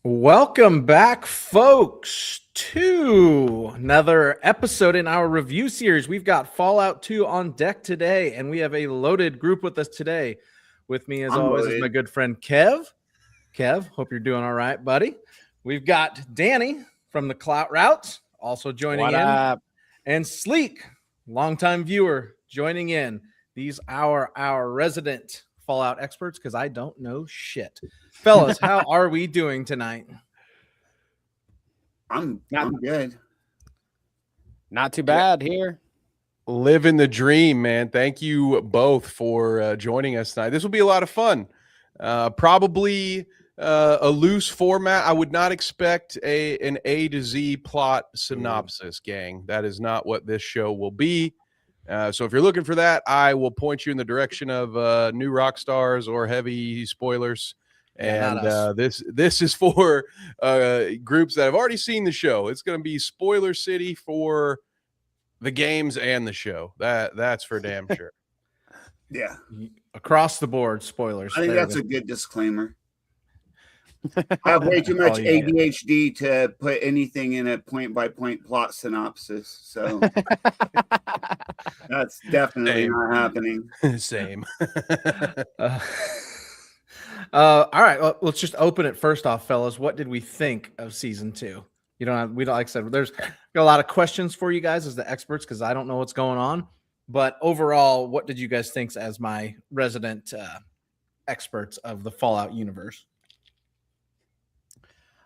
Welcome back, folks, to another episode in our review series. We've got Fallout 2 on deck today, and we have a loaded group with us today. With me, as always, is my good friend Kev. Kev, hope you're doing all right, buddy. We've got Danny from the Clout Routes also joining in. And Sleek, longtime viewer, joining in. These are our resident Fallout experts because I don't know shit. Fellas, how are we doing tonight? I'm good. Not too bad here. Living the dream, man. Thank you both for joining us tonight. This will be a lot of fun. Probably a loose format. I would not expect an A to Z plot synopsis, gang. That is not what this show will be. So if you're looking for that, I will point you in the direction of New Rockstars or heavy spoilers. And this is for groups that have already seen the show. It's going to be spoiler city for the games and the show. That's for damn sure. Yeah, across the board spoilers. I think that's a good disclaimer. I have way too much ADHD to put anything in a point-by-point plot synopsis, so that's definitely not happening. Same. All right, well, let's just open it first off, fellas. What did we think of season 2? We don't, like I said, there's got a lot of questions for you guys as the experts because I don't know what's going on. But overall, what did you guys think as my resident experts of the Fallout universe?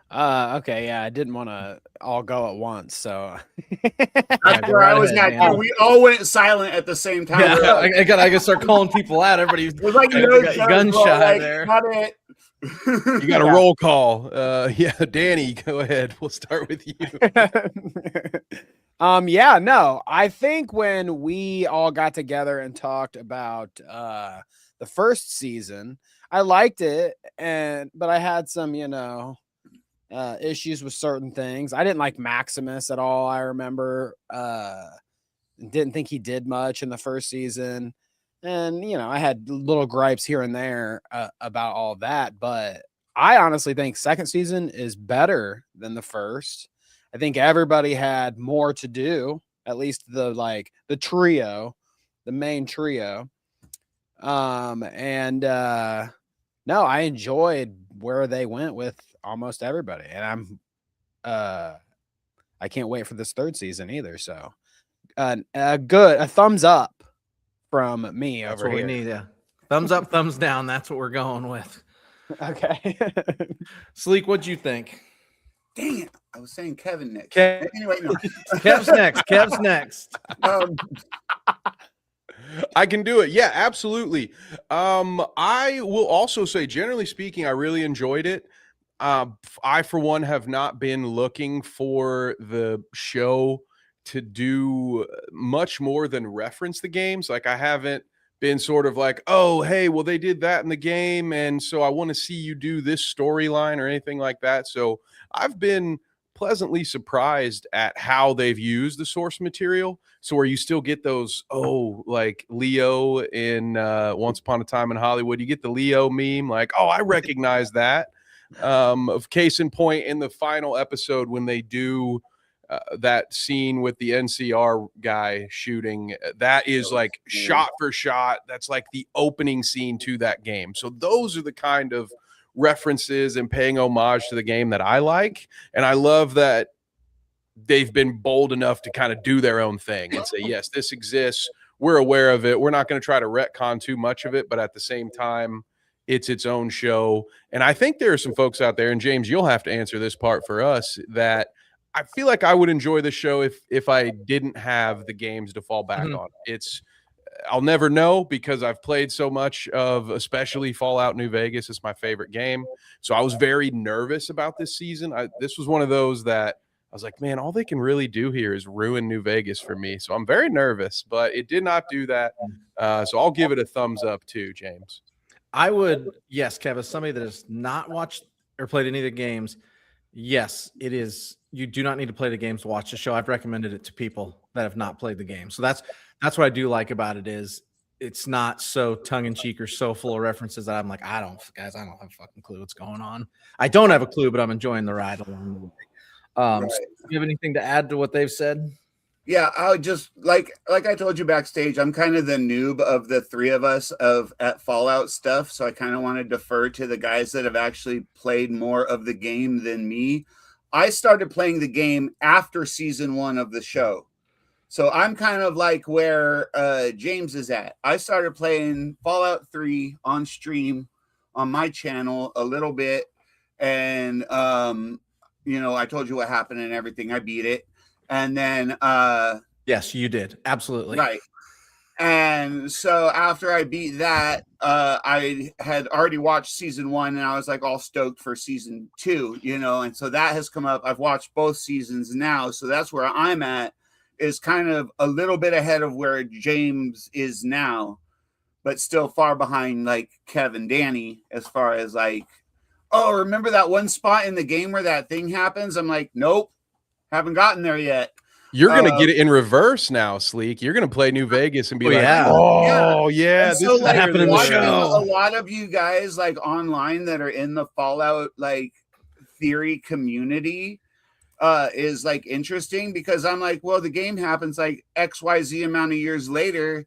Okay, yeah, I didn't want to all go at once, so that's where I was at. We all went silent at the same time. Yeah, I gotta start calling people out. Everybody's like gunshot there. Not it. You got a roll call. Yeah, Danny, go ahead. We'll start with you. I think when we all got together and talked about the first season, I liked it, but I had some, issues with certain things. I didn't like Maximus at all. I remember didn't think he did much in the first season. And, I had little gripes here and there about all of that. But I honestly think second season is better than the first. I think everybody had more to do, at least the trio, the main trio. No, I enjoyed where they went with almost everybody. And I can't wait for this third season either. So a thumbs up from me. That's over what here. We need. Yeah. Thumbs up, thumbs down. That's what we're going with. Okay. Sleek, what'd you think? Dang it. I was saying Kevin next. Anyway, no. Kev's next. Kev's next. I can do it. Yeah, absolutely. I will also say, generally speaking, I really enjoyed it. I, for one, have not been looking for the show to do much more than reference the games. Like, I haven't been sort of like, oh, hey, well, they did that in the game, and so I want to see you do this storyline or anything like that. So I've been pleasantly surprised at how they've used the source material. So where you still get those, like Leo in Once Upon a Time in Hollywood, you get the Leo meme, like, oh, I recognize that. Of case in point, in the final episode when they do that scene with the NCR guy shooting, that is like shot for shot. That's like the opening scene to that game. So those are the kind of references and paying homage to the game that I like. And I love that they've been bold enough to kind of do their own thing and say, yes, this exists. We're aware of it. We're not going to try to retcon too much of it, but at the same time, it's its own show. And I think there are some folks out there, and James, you'll have to answer this part for us, that I feel like I would enjoy the show if I didn't have the games to fall back on. It's I'll never know because I've played so much of especially Fallout New Vegas. It's my favorite game. So I was very nervous about this season. This was one of those that I was like, man, all they can really do here is ruin New Vegas for me. So I'm very nervous, but it did not do that. So I'll give it a thumbs up too, James. I would, yes, Kev, as somebody that has not watched or played any of the games, yes, it is. You do not need to play the games to watch the show. I've recommended it to people that have not played the game. So that's what I do like about it is it's not so tongue-in-cheek or so full of references that I'm like, I don't have a fucking clue what's going on. I don't have a clue, but I'm enjoying the ride along the way. Right. So do you have anything to add to what they've said? Yeah, I would just like I told you backstage, I'm kind of the noob of the three of us at Fallout stuff. So I kind of want to defer to the guys that have actually played more of the game than me. I started playing the game after season 1 of the show. So I'm kind of like where James is at. I started playing Fallout 3 on stream on my channel a little bit. And, I told you what happened and everything. I beat it. And then Yes, you did. Absolutely. right. And so after I beat that, I had already watched season 1 and I was like all stoked for season 2, and so that has come up. I've watched both seasons now. So that's where I'm at, is kind of a little bit ahead of where James is now, but still far behind like Kev and Danny as far as like, oh, remember that one spot in the game where that thing happens? I'm like, nope. Haven't gotten there yet. You're going to get it in reverse now, Sleek. You're going to play New Vegas and be like, yeah. oh, yeah. So like, happened in the watching show. a lot of you guys like online that are in the Fallout like theory community is like interesting because I'm like, well, the game happens like XYZ amount of years later.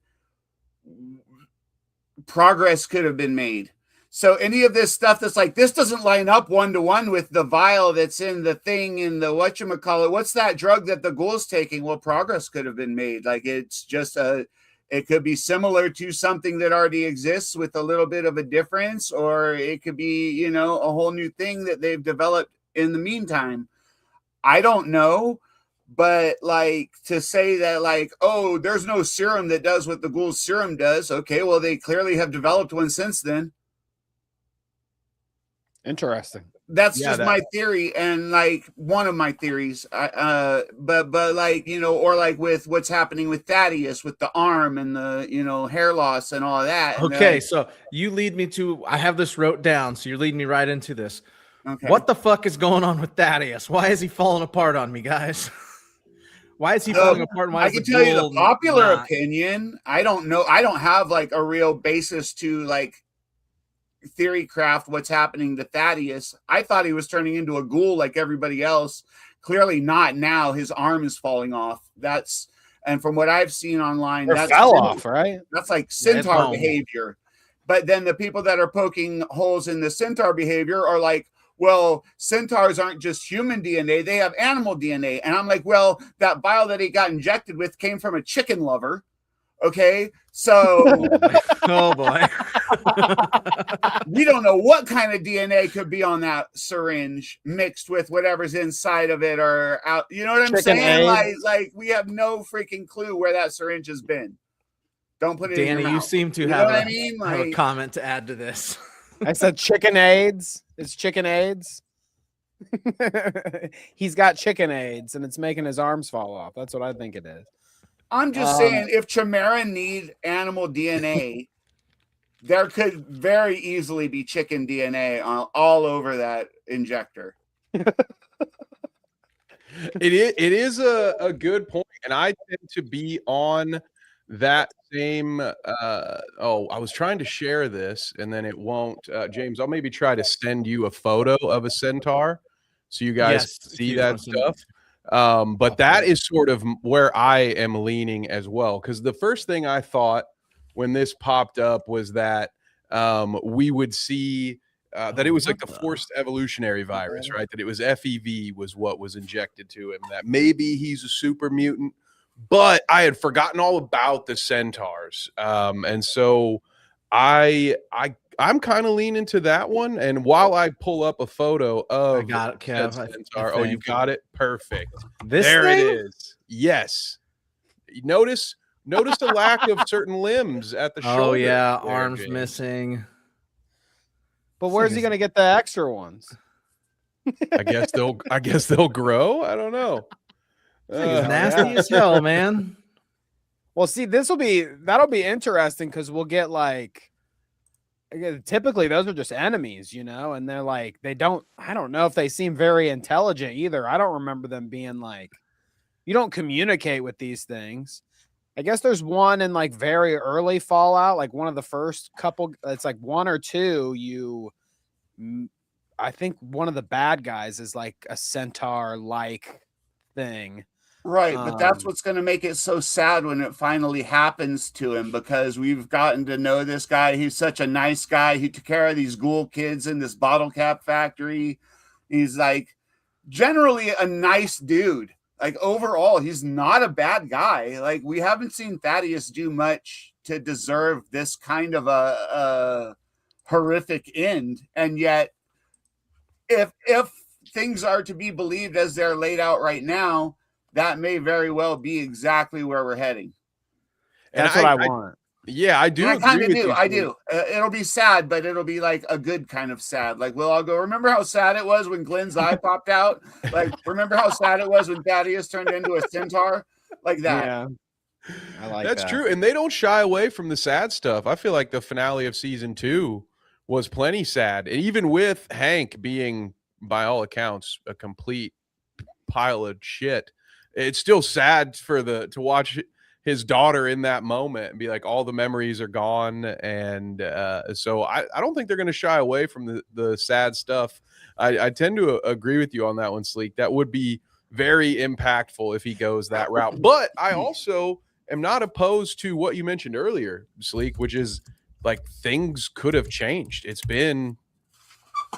Progress could have been made. So any of this stuff that's like, this doesn't line up 1-to-1 with the vial that's in the thing in the whatchamacallit. What's that drug that the ghoul's taking? Well, progress could have been made. Like it's just it could be similar to something that already exists with a little bit of a difference, or it could be, a whole new thing that they've developed in the meantime. I don't know. But like to say that like, oh, there's no serum that does what the ghoul's serum does. Okay, well, they clearly have developed one since then. Interesting. That's just my theory, and like one of my theories. But like or like with what's happening with Thaddeus with the arm and the hair loss and all of that. Okay, so you lead me to. I have this wrote down, so you're leading me right into this. Okay. What the fuck is going on with Thaddeus? Why is he falling apart on me, guys? Why is he falling apart? And why I can tell you the popular opinion. I don't know. I don't have like a real basis to like theory craft what's happening to Thaddeus. I thought he was turning into a ghoul like everybody else. Clearly not now. His arm is falling off. And from what I've seen online, That fell off, right? That's like centaur behavior. But then the people that are poking holes in the centaur behavior are like, well, centaurs aren't just human DNA, they have animal DNA. And I'm like, well, that vial that he got injected with came from a chicken lover. Okay, so oh boy. We don't know what kind of DNA could be on that syringe mixed with whatever's inside of it or out. You know what I'm saying? Like we have no freaking clue where that syringe has been. Don't put it in your mouth. You seem to have a comment to add to this. I said chicken AIDS. It's chicken AIDS. He's got chicken AIDS and it's making his arms fall off. That's what I think it is. I'm just saying, if Chimera need animal DNA, there could very easily be chicken DNA all over that injector. It is a good point, and I tend to be on that same. I was trying to share this, and then it won't. James, I'll maybe try to send you a photo of a centaur so you guys see that stuff. But that is sort of where I am leaning as well, because the first thing I thought when this popped up was that we would see that it was like the forced evolutionary virus, right? That it was FEV was what was injected to him, that maybe he's a super mutant, but I had forgotten all about the centaurs. And so I'm kind of leaning to that one. And while I pull up a photo of I got it, Kev. Oh, you got it? Perfect. This there thing? it is. Yes. Notice Noticed a lack of certain limbs at the shoulder. Oh yeah, there, arms James. missing. But where's he going to get the extra ones? I guess they'll grow. I don't know. He's nasty as hell, man. Well, see, that'll be interesting because we'll get like, again, typically those are just enemies, and they're like, I don't know if they seem very intelligent either. I don't remember them being like, you don't communicate with these things. I guess there's one in like very early Fallout, like one of the first couple, it's like one or two. I think one of the bad guys is like a centaur-like thing. Right, but that's what's going to make it so sad when it finally happens to him, because we've gotten to know this guy. He's such a nice guy. He took care of these ghoul kids in this bottle cap factory. He's like generally a nice dude. Like overall, he's not a bad guy. Like we haven't seen Thaddeus do much to deserve this kind of a horrific end. And yet, if things are to be believed as they're laid out right now, that may very well be exactly where we're heading. That's what I want. Yeah, I do. I kind of do. I do. It'll be sad, but it'll be like a good kind of sad. Like we'll all go, remember how sad it was when Glenn's eye popped out? Like, remember how sad it was when Thaddeus turned into a centaur? Like that. Yeah. I like That's that. true. And they don't shy away from the sad stuff. I feel like the finale of season 2 was plenty sad. And even with Hank being, by all accounts, a complete pile of shit, it's still sad to watch his daughter in that moment and be like, all the memories are gone. And so I don't think they're going to shy away from the sad stuff. I tend to agree with you on that one, Sleek. That would be very impactful if he goes that route. But I also am not opposed to what you mentioned earlier, Sleek, which is like things could have changed. It's been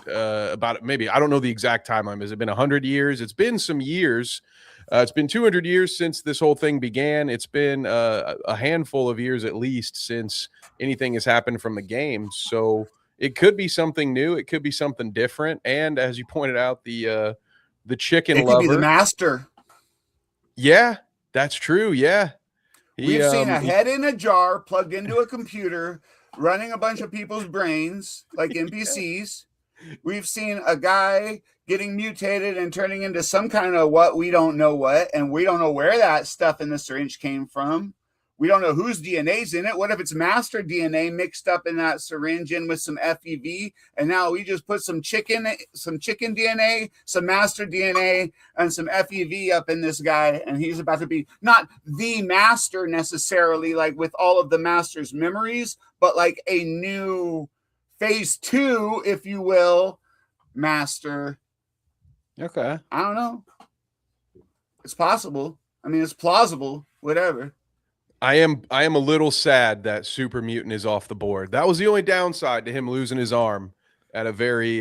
about maybe, I don't know the exact timeline. Has it been 100 years? It's been some years. It's been 200 years since this whole thing began. It's been a handful of years at least since anything has happened from the game. So it could be something new. It could be something different. And as you pointed out, the chicken lover, could be the master. Yeah, that's true. Yeah, we've seen a head in a jar plugged into a computer, running a bunch of people's brains like NPCs. We've seen a guy getting mutated and turning into some kind of what we don't know what, and we don't know where that stuff in the syringe came from. We don't know whose DNA's in it. What if it's master DNA mixed up in that syringe in with some FEV, and now we just put some chicken DNA, some master DNA, and some FEV up in this guy, and he's about to be not the master necessarily, like with all of the master's memories, but like a new phase 2, if you will, master. Okay. I don't know. It's possible. I mean, it's plausible, whatever. I am a little sad that Super Mutant is off the board. That was the only downside to him losing his arm at a very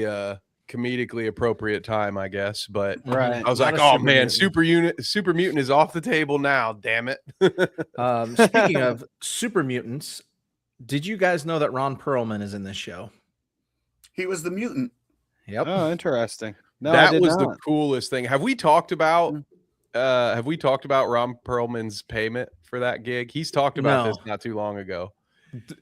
comedically appropriate time, I guess. But Right. I was like, oh man, Super Mutant is off the table now. Damn it. Speaking of super mutants, did you guys know that Ron Perlman is in this show? He was the mutant. Yep. Oh, interesting. No, that was the coolest thing. Have we talked about Ron Perlman's payment for that gig? He's talked about this not too long ago.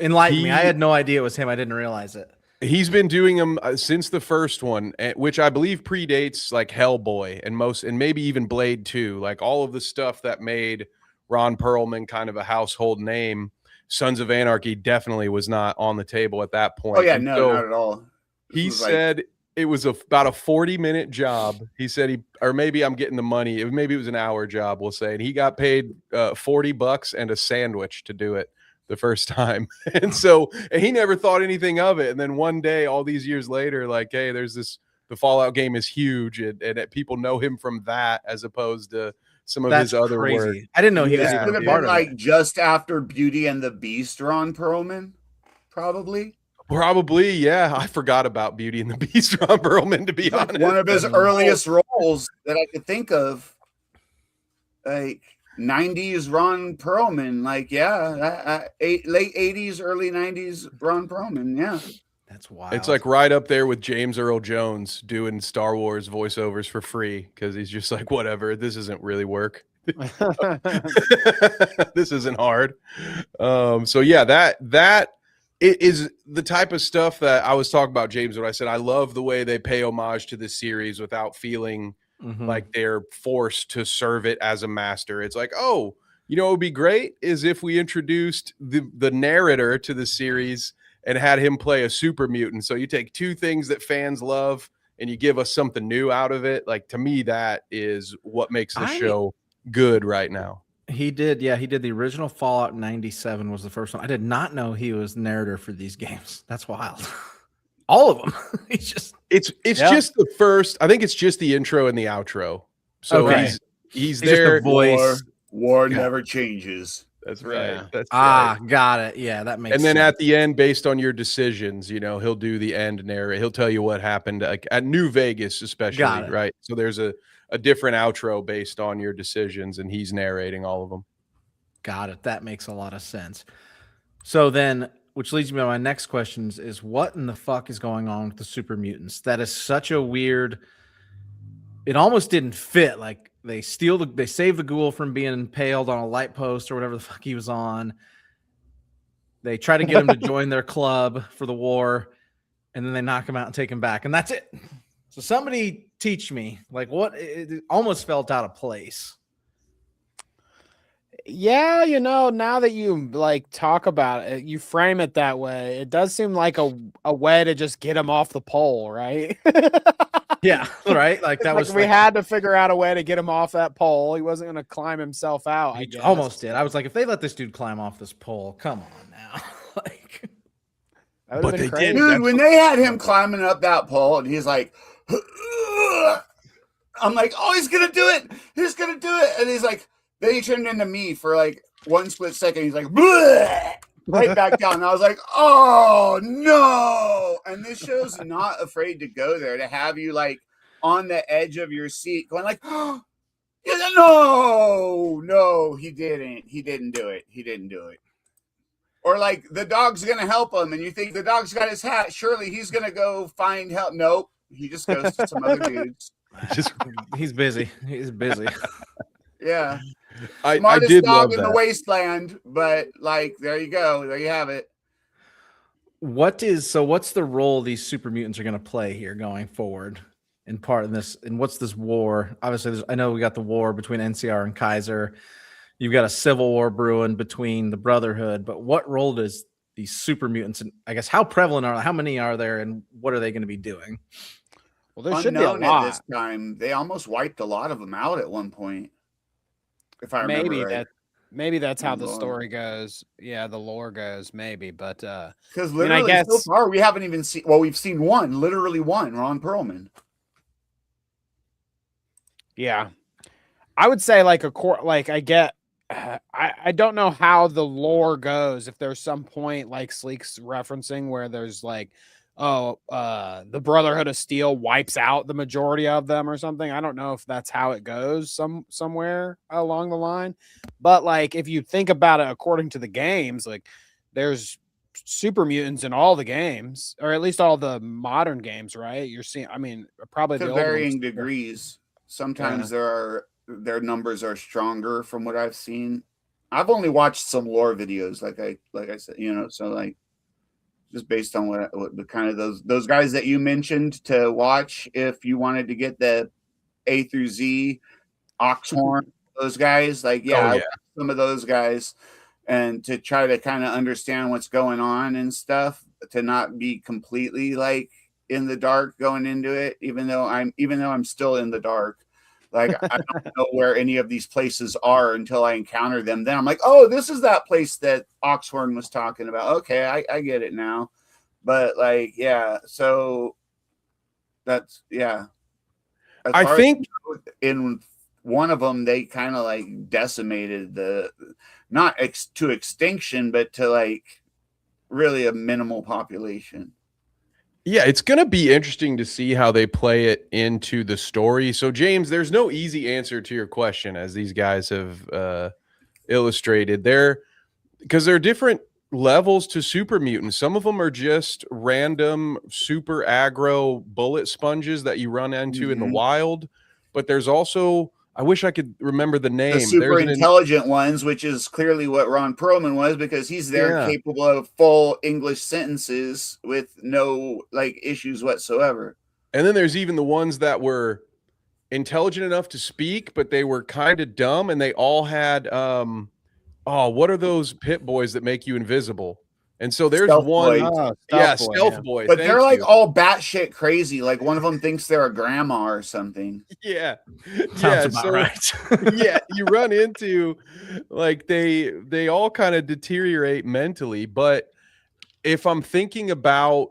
Enlighten me. I had no idea it was him. I didn't realize it. He's been doing them since the first one, which I believe predates like Hellboy and maybe even Blade 2, like all of the stuff that made Ron Perlman kind of a household name. Sons of Anarchy definitely was not on the table at that point. Oh yeah, no, not at all. He said it was about a 40-minute job. He said or maybe I'm getting the money. Maybe it was an hour job, we'll say. And he got paid $40 and a sandwich to do it the first time. And he never thought anything of it. And then one day, all these years later, like, hey, the Fallout game is huge. And people know him from that as opposed to some of his other work. I didn't know he was It could have been like just after Beauty and the Beast, Ron Perlman, probably. Probably, yeah. I forgot about Beauty and the Beast, Ron Perlman, to be honest. One of his earliest roles that I could think of, like 90s Ron Perlman, like late 80s, early 90s Ron Perlman, yeah. That's wild. It's like right up there with James Earl Jones doing Star Wars voiceovers for free because he's just like, whatever, this isn't really work. This isn't hard. So yeah, that it is the type of stuff that I was talking about, James, when I said I love the way they pay homage to this series without feeling like they're forced to serve it as a master. It's like, oh, you know, it would be great is if we introduced the narrator to the series and had him play a super mutant. So you take two things that fans love and you give us something new out of it. Like, to me, that is what makes the show good right now. He did the original Fallout 97 was the first one. I did not know he was narrator for these games. That's wild. All of them. It's just the first. I think it's just the intro and the outro. So okay. he's just there. a voice. War never changes. That's right. Yeah. That's right. Got it. Yeah, that makes And then sense. at the end, based on your decisions, you know, he'll do the end narrate. He'll tell you what happened at New Vegas, especially, right? So there's a different outro based on your decisions, and he's narrating all of them. Got it. That makes a lot of sense. So then, which leads me to my next questions is what in the fuck is going on with the super mutants? That is such a weird, it almost didn't fit. Like they save the ghoul from being impaled on a light post or whatever the fuck he was on. They try to get him to join their club for the war, and then they knock him out and take him back. And that's it. So somebody teach me, like, what? It almost felt out of place. Yeah, you know, now that you like talk about it, you frame it that way, it does seem like a way to just get him off the pole, right? Yeah, right. Like that was we had to figure out a way to get him off that pole. He wasn't going to climb himself out. He almost did. I was like, if they let this dude climb off this pole, come on now. Like, but they did. Dude, when they had him climbing up that pole, and he's like, I'm like, oh, he's gonna do it. He's gonna do it, and he's like. Then he turned into me for like one split second. He's like, right back down. And I was like, oh no. And this show's not afraid to go there, to have you like on the edge of your seat going like, oh, no, he didn't. He didn't do it. He didn't do it. Or like the dog's going to help him. And you think the dog's got his hat. Surely he's going to go find help. Nope. He just goes to some other dudes. He's busy. He's busy. Yeah. I Smartest did dog love in that. the wasteland, but like there you go, there you have it. What's the role these super mutants are going to play here going forward in part in this? And what's this war? Obviously, I know we got the war between NCR and Kaiser. You've got a civil war brewing between the Brotherhood, but what role does these super mutants, and I guess how prevalent how many are there, and what are they going to be doing? Well, there should be a Unknown lot. at this time. They almost wiped a lot of them out at one point. If I remember right. Maybe that's how the lore. story goes. Yeah, the lore goes, maybe. But because literally so far we haven't even seen. Well, we've seen literally one, Ron Perlman. Yeah, I would say like I get. I don't know how the lore goes. If there's some point like Sleek's referencing where there's like, the Brotherhood of Steel wipes out the majority of them or something. I don't know if that's how it goes somewhere along the line. But like, if you think about it, according to the games, like there's super mutants in all the games, or at least all the modern games, right? You're seeing, I mean, probably to the old varying ones. degrees. Sometimes their numbers are stronger from what I've seen. I've only watched some lore videos, like I said, you know, so like, just based on what the kind of those guys that you mentioned to watch if you wanted to get the A through Z, Oxhorn, those guys, like I watched some of those guys, and to try to kind of understand what's going on and stuff, to not be completely like in the dark going into it, even though I'm still in the dark. Like I don't know where any of these places are until I encounter them. Then I'm like, oh, this is that place that Oxhorn was talking about. Okay, I get it now. But like, yeah, so that's I think in one of them they kind of like decimated the not to extinction, but to like really a minimal population. Yeah, it's going to be interesting to see how they play it into the story. So, James, there's no easy answer to your question, as these guys have illustrated. Because there are different levels to super mutants. Some of them are just random super aggro bullet sponges that you run into in the wild. But there's also, I wish I could remember the name. The super There's intelligent ones, which is clearly what Ron Perlman was, because he's there Yeah. capable of full English sentences with no like issues whatsoever. And then there's even the ones that were intelligent enough to speak, but they were kind of dumb, and they all had what are those pit boys that make you invisible? And so there's Stealth one, boy. stealth boy. But thank they're like you. all batshit crazy. Like one of them thinks they're a grandma or something. Yeah, Sounds about right. Yeah, you run into like they all kind of deteriorate mentally. But if I'm thinking about,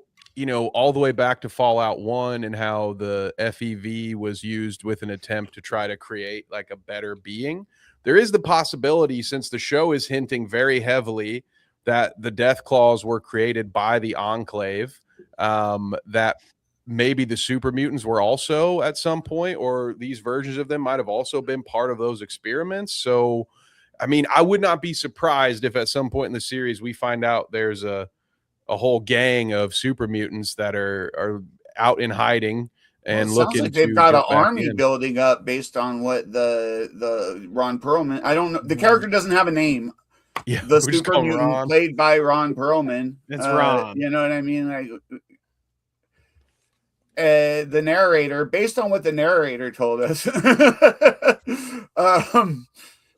all the way back to Fallout 1 and how the FEV was used with an attempt to try to create like a better being, there is the possibility, since the show is hinting very heavily that the Death Claws were created by the Enclave, that maybe the super mutants were also at some point, or these versions of them might have also been part of those experiments. So, I mean, I would not be surprised if at some point in the series we find out there's a whole gang of super mutants that are out in hiding and Well, it sounds looking like they've to got an jump back army in. building up based on what the Ron Perlman. I don't know. The character doesn't have a name. Yeah, The we just super call him mutant Ron. played by Ron Perlman. It's Ron. You know what I mean? Like, the narrator, based on what the narrator told us,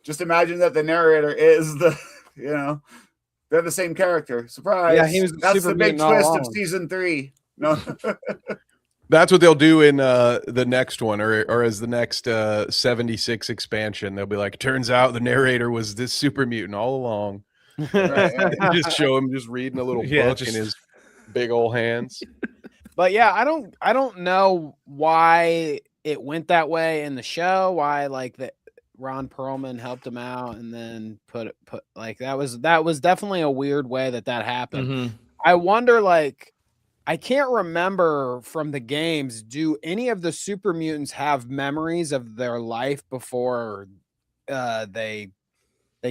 just imagine that the narrator is they're the same character. Surprise! Yeah, he was the That's super the big mutant all twist of along. season 3. No, That's what they'll do in the next one, or as the next 76 expansion. They'll be like, turns out the narrator was this super mutant all along. right. And just show him just reading a little Yeah, book just- in his big old hands. But yeah, I don't know why it went that way in the show. Why like that Ron Perlman helped him out and then put like that was definitely a weird way that happened. Mhm. I wonder, like, I can't remember from the games. Do any of the super mutants have memories of their life before they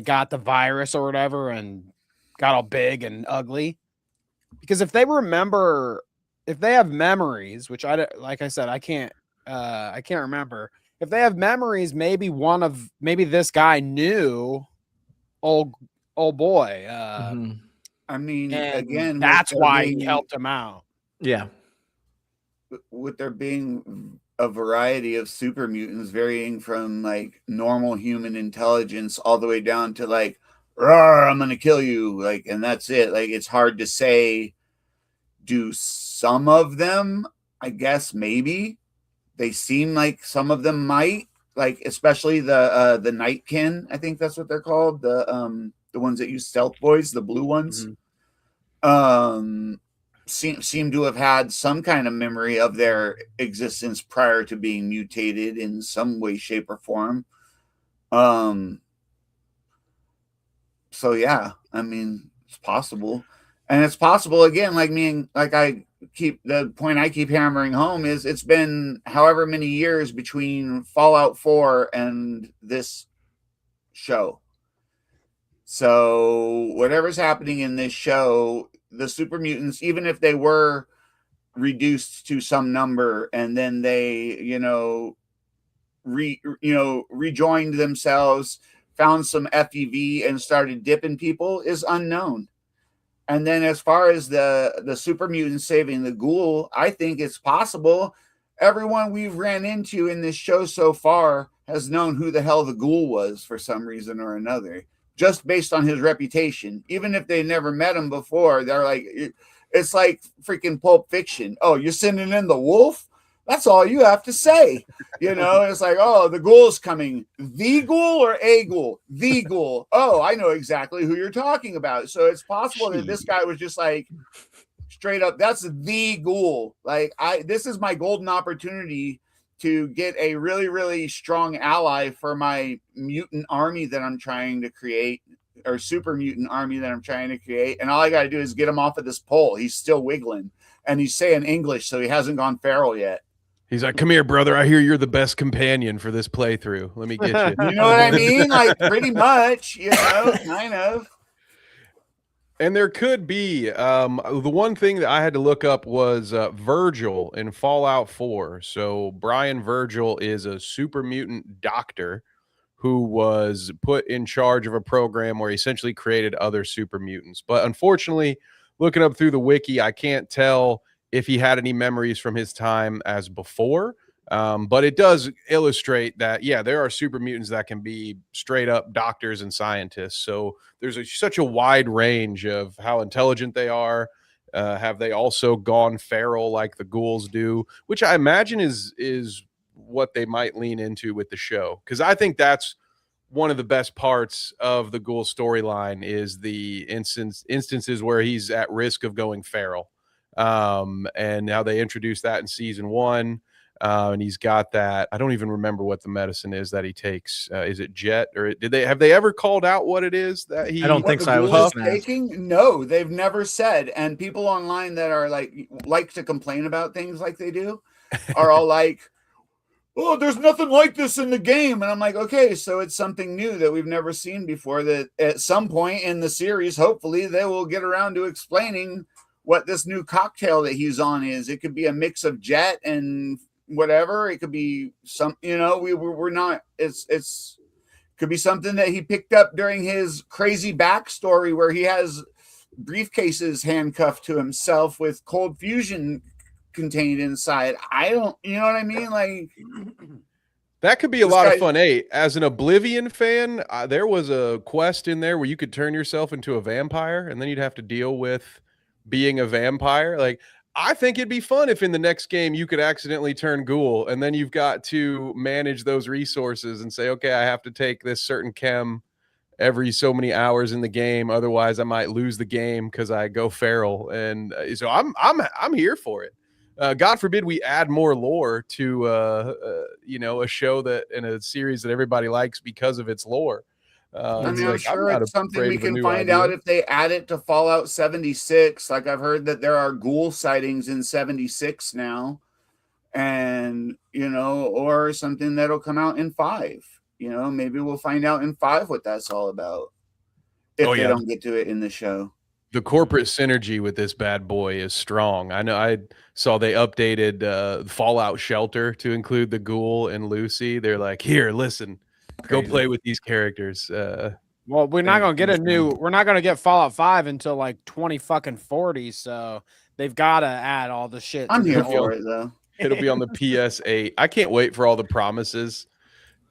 got the virus or whatever and got all big and ugly? Because if they have memories, which like I said, I can't remember. If they have memories, maybe this guy knew old boy. Mhm. I mean, And again, that's with there why he being- helped him out. Yeah. with there being a variety of super mutants varying from like normal human intelligence all the way down to like, "Rawr, I'm gonna kill you," like, and that's it. Like, it's hard to say. Do some of them? I guess maybe. They seem like some of them might, like, especially the Nightkin. I think that's what they're called. The ones that use stealth boys, the blue ones. Seem to have had some kind of memory of their existence prior to being mutated in some way, shape, or form. So yeah, I mean, it's possible. And it's possible, again, the point I keep hammering home is it's been however many years between Fallout 4 and this show. So whatever's happening in this show, the super mutants, even if they were reduced to some number and then they, rejoined themselves, found some FEV and started dipping people, is unknown. And then as far as the super mutant saving the ghoul, I think it's possible everyone we've ran into in this show so far has known who the hell the ghoul was for some reason or another, just based on his reputation. Even if they never met him before, they're like, it's like freaking Pulp Fiction. Oh, you're sending in the wolf? That's all you have to say. It's like, oh, the ghoul's coming. The ghoul or a ghoul? The ghoul. Oh, I know exactly who you're talking about. So it's possible that this guy was just like straight up, that's the ghoul. Like, this is my golden opportunity to get a really, really strong ally for my mutant army that I'm trying to create, or super mutant army that I'm trying to create. And all I got to do is get him off of this pole. He's still wiggling and he's saying English, so he hasn't gone feral yet. He's like, come here, brother. I hear you're the best companion for this playthrough. Let me get you. You know what I mean? Like, pretty much, kind of. And there could be the one thing that I had to look up was Virgil in Fallout 4. So Brian Virgil is a super mutant doctor who was put in charge of a program where he essentially created other super mutants. But unfortunately, looking up through the wiki, I can't tell if he had any memories from his time as before. But it does illustrate that, yeah, there are super mutants that can be straight up doctors and scientists. So there's such a wide range of how intelligent they are. Have they also gone feral like the ghouls do, which I imagine is what they might lean into with the show, because I think that's one of the best parts of the ghoul storyline is the instances where he's at risk of going feral, and how they introduced that in season 1. And he's got that. I don't even remember what the medicine is that he takes. Is it Jet, or have they ever called out what it is that he? I don't think so. I was Ghoul just is gonna ask. taking? No, they've never said. And people online that are like to complain about things like they do are all like, "Oh, there's nothing like this in the game." And I'm like, okay, so it's something new that we've never seen before. That at some point in the series, hopefully, they will get around to explaining what this new cocktail that he's on is. It could be a mix of Jet and whatever. It could be some, we're not, it's could be something that he picked up during his crazy backstory where he has briefcases handcuffed to himself with cold fusion contained inside. I don't, you know what I mean? Like, that could be a this lot of guy- fun. Hey, as an Oblivion fan, there was a quest in there where you could turn yourself into a vampire, and then you'd have to deal with being a vampire. Like, I think it'd be fun if in the next game you could accidentally turn ghoul, and then you've got to manage those resources and say, okay, I have to take this certain chem every so many hours in the game, otherwise I might lose the game because I go feral. And so I'm here for it. God forbid we add more lore to a show that in a series that everybody likes because of its lore. I mean, I'm like, sure not it's something afraid we of a can new find idea. out if they add it to Fallout 76. Like, I've heard that there are ghoul sightings in 76 now, and or something that'll come out in 5. Maybe we'll find out in 5 what that's all about if Oh, they yeah. don't get to it in the show. The corporate synergy with this bad boy is strong. I know I saw they updated Fallout Shelter to include the ghoul and Lucy. They're like, here, listen, go Crazy. play with these characters. Well, we're not gonna get we're not gonna get Fallout 5 until like 2040. So they've got to add all the shit. I'm to the here whole- for it though. It'll be on the PS8. I can't wait for all the promises.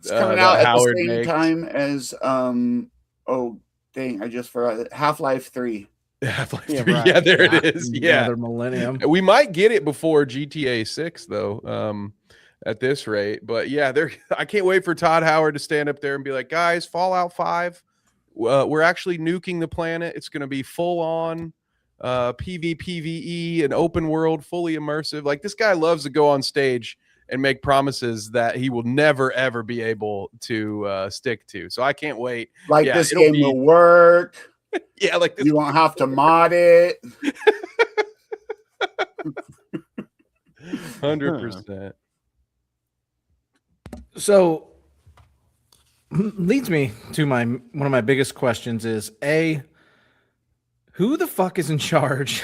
It's coming that out at Howard the same makes. time as oh dang, I just forgot Half-Life 3. Half-Life Yeah, 3. right. Yeah, there it is. Yeah. Another millennium. We might get it before GTA 6 though. At this rate, but yeah, I can't wait for Todd Howard to stand up there and be like, guys, Fallout 5, we're actually nuking the planet. It's going to be full on PvPvE, an open world, fully immersive. Like, this guy loves to go on stage and make promises that he will never ever be able to stick to. So I can't wait. Like, Yeah, this it'll game be- will work. Yeah, like this. You won't have to mod it. 100%. So leads me to one of my biggest questions is who the fuck is in charge?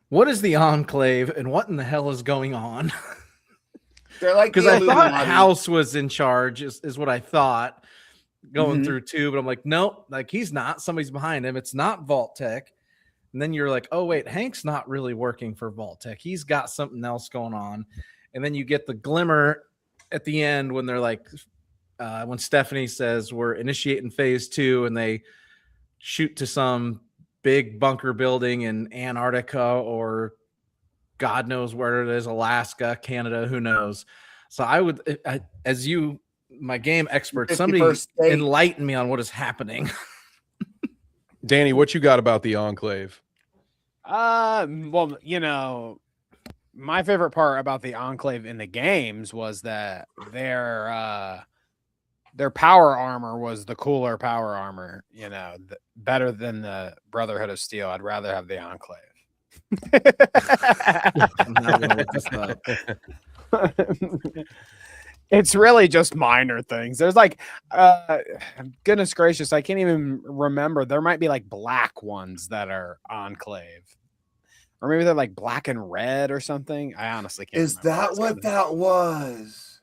What is the Enclave and what in the hell is going on? They're like Because the I thought Illuminati. House was in charge is what I thought going Mhm. through too, but I'm like, nope, like he's not. Somebody's behind him. It's not Vault Tech. And then you're like, oh wait, Hank's not really working for Vault Tech. He's got something else going on. And then you get the glimmer at the end when they're like, when Stephanie says we're initiating phase 2 and they shoot to some big bunker building in Antarctica or God knows where it is, Alaska, Canada, who knows. So as you, my game expert, somebody 51st state. enlighten me on what is happening. Danny, what you got about the Enclave? Well, my favorite part about the Enclave in the games was that their power armor was the cooler power armor, better than the Brotherhood of Steel. I'd rather have the Enclave. I'm not gonna look this up. It's really just minor things. There's like, goodness gracious, I can't even remember. There might be like black ones that are Enclave, or maybe they're like black and red or something. I honestly can't. Is remember. that what that was?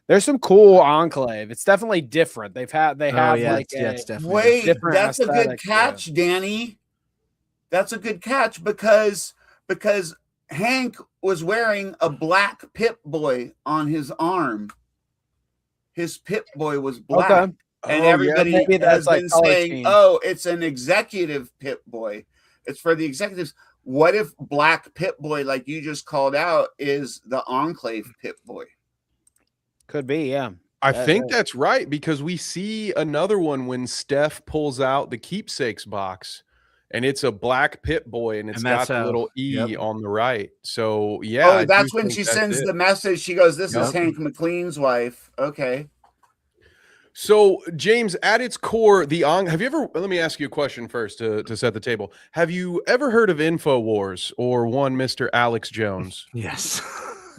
There's some cool Enclave. It's definitely different. They have yeah, like it's definitely Wait, different that's a good aesthetic to it. catch, Danny. That's a good catch because Hank was wearing a black Pip-Boy on his arm. His Pip-Boy was black. Okay. And Oh, yeah, everybody maybe has that's like been color saying, scheme. oh, it's an executive Pip-Boy. It's for the executives. What if black Pip-Boy, like you just called out, is the Enclave Pip-Boy? Could be, yeah. I think that's right, because we see another one when Steph pulls out the keepsakes box, and it's a black Pip-Boy, and it's And got that's the how- little E yep. on the right. So yeah, I Oh, do that's when think she that's sends it. the message. She goes, "This Yep. is Hank McLean's wife." Okay. So James, at its core, have you ever? Let me ask you a question first to set the table. Have you ever heard of InfoWars or one Mr. Alex Jones? Yes.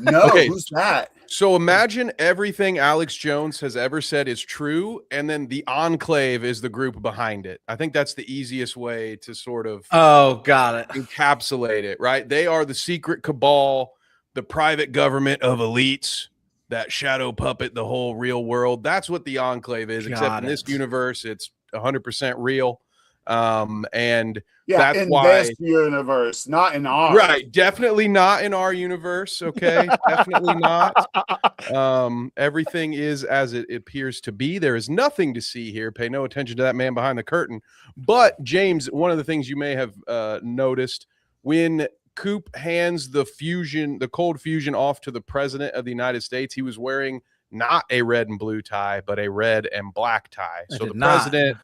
No, Okay. who's that? So imagine everything Alex Jones has ever said is true, and then the Enclave is the group behind it. I think that's the easiest way to sort of Oh, got it. encapsulate it, right? They are the secret cabal, the private government of elites that shadow puppet the whole real world. That's what the Enclave is, except Got in this it. universe, it's 100% real. And Yeah, that's in why, this universe, not in ours. right, definitely not in our universe. Okay, definitely not. Everything is as it appears to be. There is nothing to see here. Pay no attention to that man behind the curtain. But James, one of the things you may have noticed when Coop hands the cold fusion off to the president of the United States, he was wearing not a red and blue tie, but a red and black tie. I So did the not. president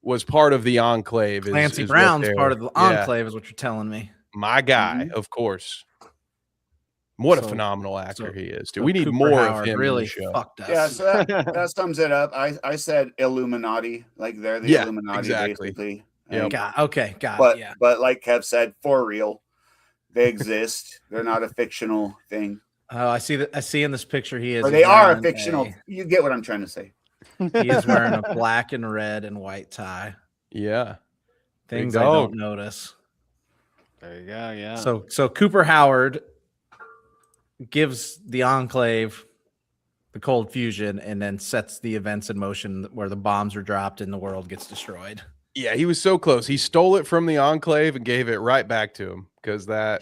was part of the Enclave. Clancy is what Brown's they're- part of the yeah, Enclave, is what you're telling me. my guy, Mhm. of course. What a So- phenomenal actor so- he is. Dude, So we need Cooper more Howard of him really in the show. fucked us. Yeah, so that sums it up. I said Illuminati, like they're the Yeah, Illuminati, exactly. basically. Yep. Got But it. Yeah. but like Kev said, for real, they exist. They're not a fictional thing, Oh, I see that. I see in this picture he is. or they are a wearing fictional. You get what I'm trying to say. He is wearing a black and red and white tie. Yeah. Things Big I dog. don't notice. There you go. Yeah. So Cooper Howard gives the Enclave the cold fusion and then sets the events in motion where the bombs are dropped and the world gets destroyed. Yeah, he was so close. He stole it from the Enclave and gave it right back to him, because the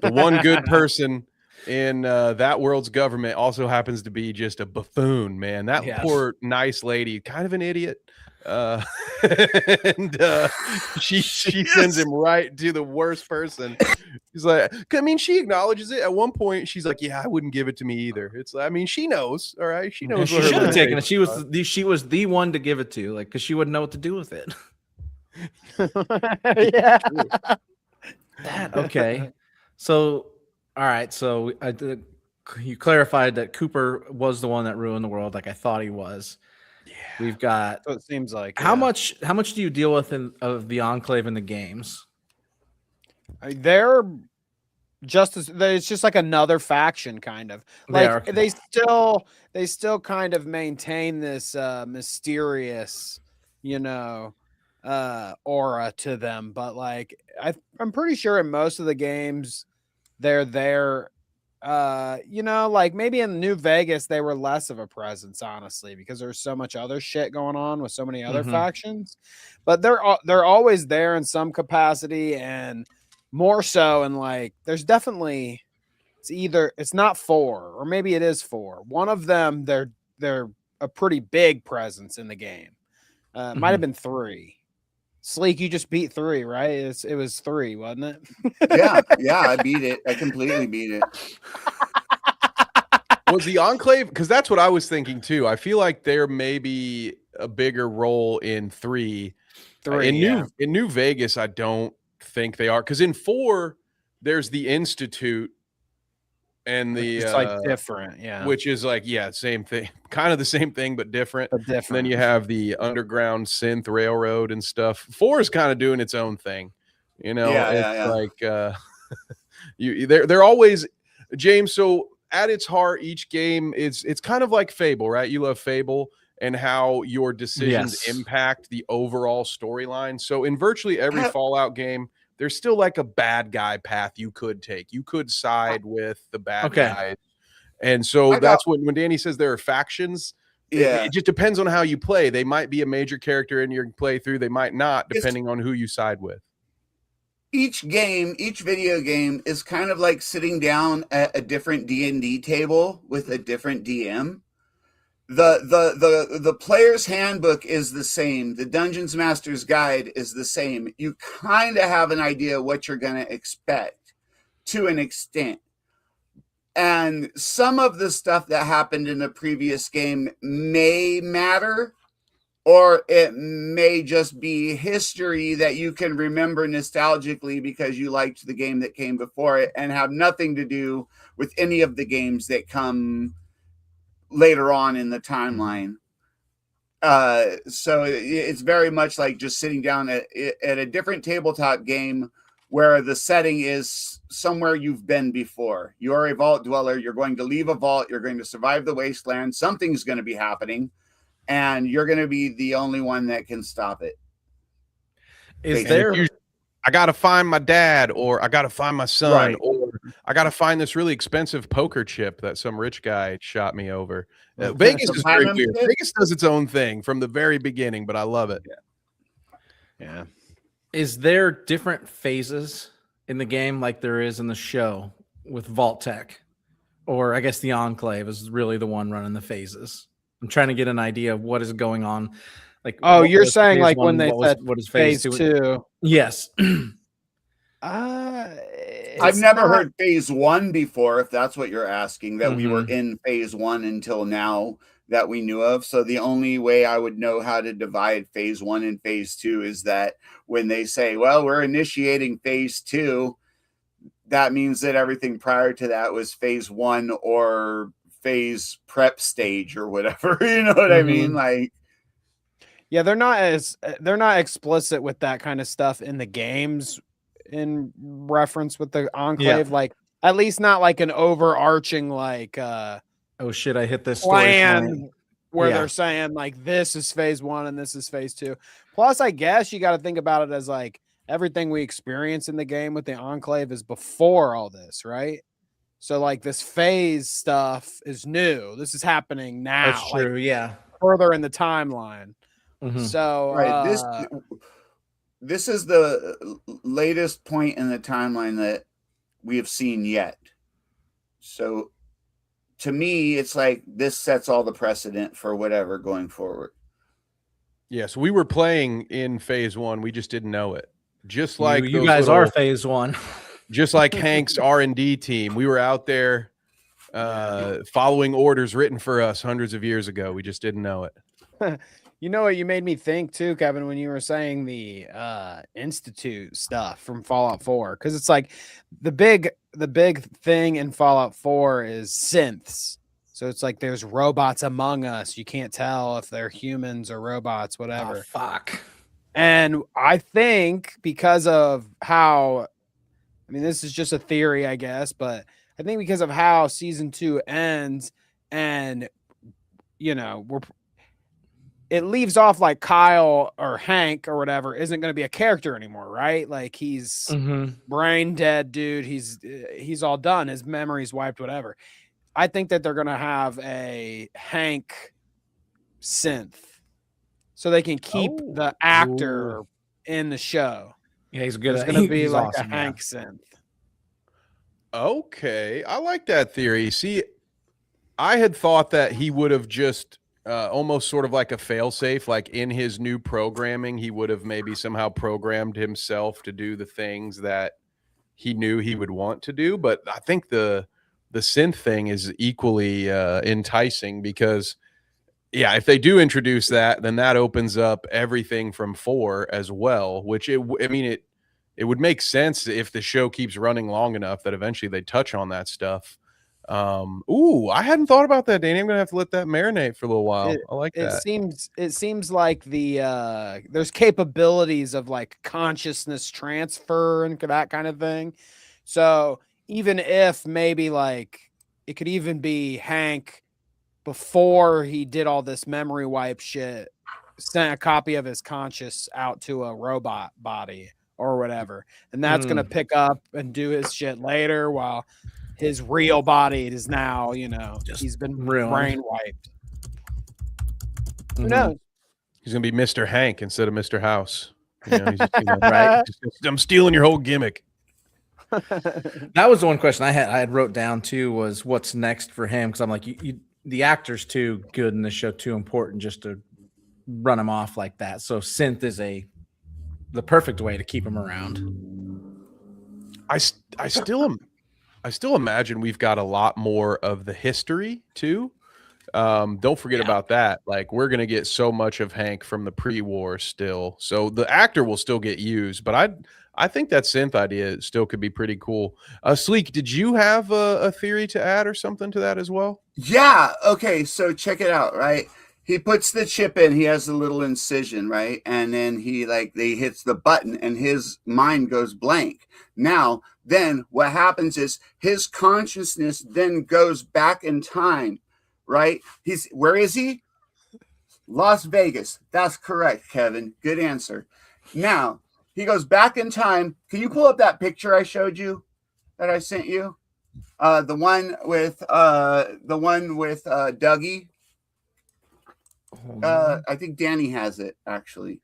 one good person in that world's government also happens to be just a buffoon, man. That Yes. poor nice lady, kind of an idiot. She sends him right to the worst person. She's like, I mean, she acknowledges it at one point. She's like, yeah, I wouldn't give it to me either. I mean, she knows, all right. She knows She what her should have taken it. limitations She was the one to give it to, like, because she wouldn't know what to do with it. Yeah. That okay. So, all right. So you clarified that Cooper was the one that ruined the world, like I thought he was. Yeah. We've got So it seems like how much do you deal with of the Enclave in the games? they're just as it's just like another faction, kind of They like are. they still kind of maintain this mysterious, aura to them, but like I'm pretty sure in most of the games they're there. Like maybe in New Vegas they were less of a presence, honestly, because there's so much other shit going on with so many other Mhm. factions. But they're always there in some capacity, and more so. And like, there's definitely it's not 4, or maybe it is 4. One of them they're a pretty big presence in the game. It might have been 3. Sleek, you just beat 3, right? It was 3, wasn't it? Yeah, I beat it. I completely beat it. Was the Enclave, because that's what I was thinking too. I feel like there may be a bigger role in 3. 3. In New Vegas, I don't think they are, because in 4 there's the Institute and the It's like different, yeah. which is like, yeah, same thing, kind of the same thing but different. But And different. then you have the underground synth railroad and stuff. 4 is kind of doing its own thing, Yeah, it's like they're always, James. So at its heart, each game it's kind of like Fable, right? You love Fable and how your decisions Yes. impact the overall storyline. So in virtually every Uh, Fallout game, there's still like a bad guy path you could take. You could side with the bad Okay. guys. And so I got- that's when Danny says there are factions. Yeah. It just depends on how you play. They might be a major character in your playthrough. They might not, depending on who you side with. Each game, each video game is kind of like sitting down at a different D&D table with a different DM. The player's handbook is the same. The Dungeons Master's Guide is the same. You kind of have an idea what you're going to expect to an extent. And some of the stuff that happened in a previous game may matter, or it may just be history that you can remember nostalgically because you liked the game that came before it and have nothing to do with any of the games that come later on in the timeline. So it's very much like just sitting down at a different tabletop game where the setting is somewhere you've been before. You're a vault dweller. You're going to leave a vault. You're going to survive the wasteland. Something's going to be happening, and you're going to be the only one that can stop it. Is And there I got to find my dad, or I got to find my son, Right. or I got to find this really expensive poker chip that some rich guy shot me over. Okay. Vegas Some is very platinum weird. chip? Vegas does its own thing from the very beginning, but I love it. Yeah. is there different phases in the game like there is in the show with Vault Tech? Or I guess the Enclave is really the one running the phases. I'm trying to get an idea of what is going on. Like, Oh, what you're was saying phase like one, when they said what is phase two? 2. Yes. I've It's never not- heard phase 1 before, if that's what you're asking, that we were Mhm. in phase 1 until now that we knew of. So the only way I would know how to divide phase 1 and phase 2 is that when they say, well, we're initiating phase 2, that means that everything prior to that was phase 1 or phase prep stage or whatever. You know what I mean? Like, Yeah, they're not explicit with that kind of stuff in the games in reference with the Enclave. Like at least not like an overarching like Oh shit! I hit this story plan point. where Yeah. they're saying like this is phase 1 and this is phase 2. Plus, I guess you got to think about it as like everything we experience in the game with the Enclave is before all this, right? So like this phase stuff is new. This is happening now. That's like, true. Yeah. further in the timeline. Mhm. So right, this is the latest point in the timeline that we have seen yet. So to me, it's like this sets all the precedent for whatever going forward. Yes, we were playing in phase 1. We just didn't know it. Just like you those guys little- are phase 1. just like Hank's R&D team. We were out there following orders written for us hundreds of years ago. We just didn't know it. you know what you made me think too, Kevin, when you were saying the Institute stuff from Fallout 4, because it's like the big thing in Fallout 4 is synths. So it's like there's robots among us. You can't tell if they're humans or robots, whatever. Oh, fuck. And I think because of how, I mean, this is just a theory, I guess, but I think because of how season 2 ends and, you know, it leaves off like Kyle or Hank or whatever isn't going to be a character anymore, right? Like he's brain dead, dude. He's all done. His memory's wiped, whatever. I think that they're going to have a Hank synth so they can keep the actor in the show. Yeah, he's good. It's at going to be he's like awesome, a Hank synth. Okay, I like that theory. See, I had thought that he would have just almost sort of like a failsafe, like in his new programming, he would have maybe somehow programmed himself to do the things that he knew he would want to do. But I think the synth thing is equally enticing because, yeah, if they do introduce that, then that opens up everything from 4 as well. Which it would make sense if the show keeps running long enough that eventually they touch on that stuff. I hadn't thought about that, Danny. I'm gonna have to let that marinate for a little while. I like that. It seems like there's capabilities of like consciousness transfer and that kind of thing. So even if maybe like it could even be Hank before he did all this memory wipe shit, sent a copy of his conscious out to a robot body or whatever. And that's going to pick up and do his shit later while his real body is now, Just he's been ruined. brain wiped. Who Mhm. knows? He's gonna be Mr. Hank instead of Mr. House. He's just, Right. I'm stealing your whole gimmick. That was the one question I had wrote down too, was what's next for him, because I'm like, the actor's too good in the show, too important just to run him off like that. So synth is the perfect way to keep him around. I still imagine we've got a lot more of the history too. Don't forget about that. Like, we're gonna get so much of Hank from the pre-war still. So the actor will still get used, but I think that synth idea still could be pretty cool. Sleek, did you have a theory to add or something to that as well? Yeah. Okay. So check it out. Right. He puts the chip in. He has a little incision, right? And then he hits the button, and his mind goes blank. Now, then what happens is his consciousness then goes back in time, right? Where is he? Las Vegas. That's correct, Kevin. Good answer. Now he goes back in time. Can you pull up that picture I showed you that I sent you? The one with Dougie. I think Danny has it, actually.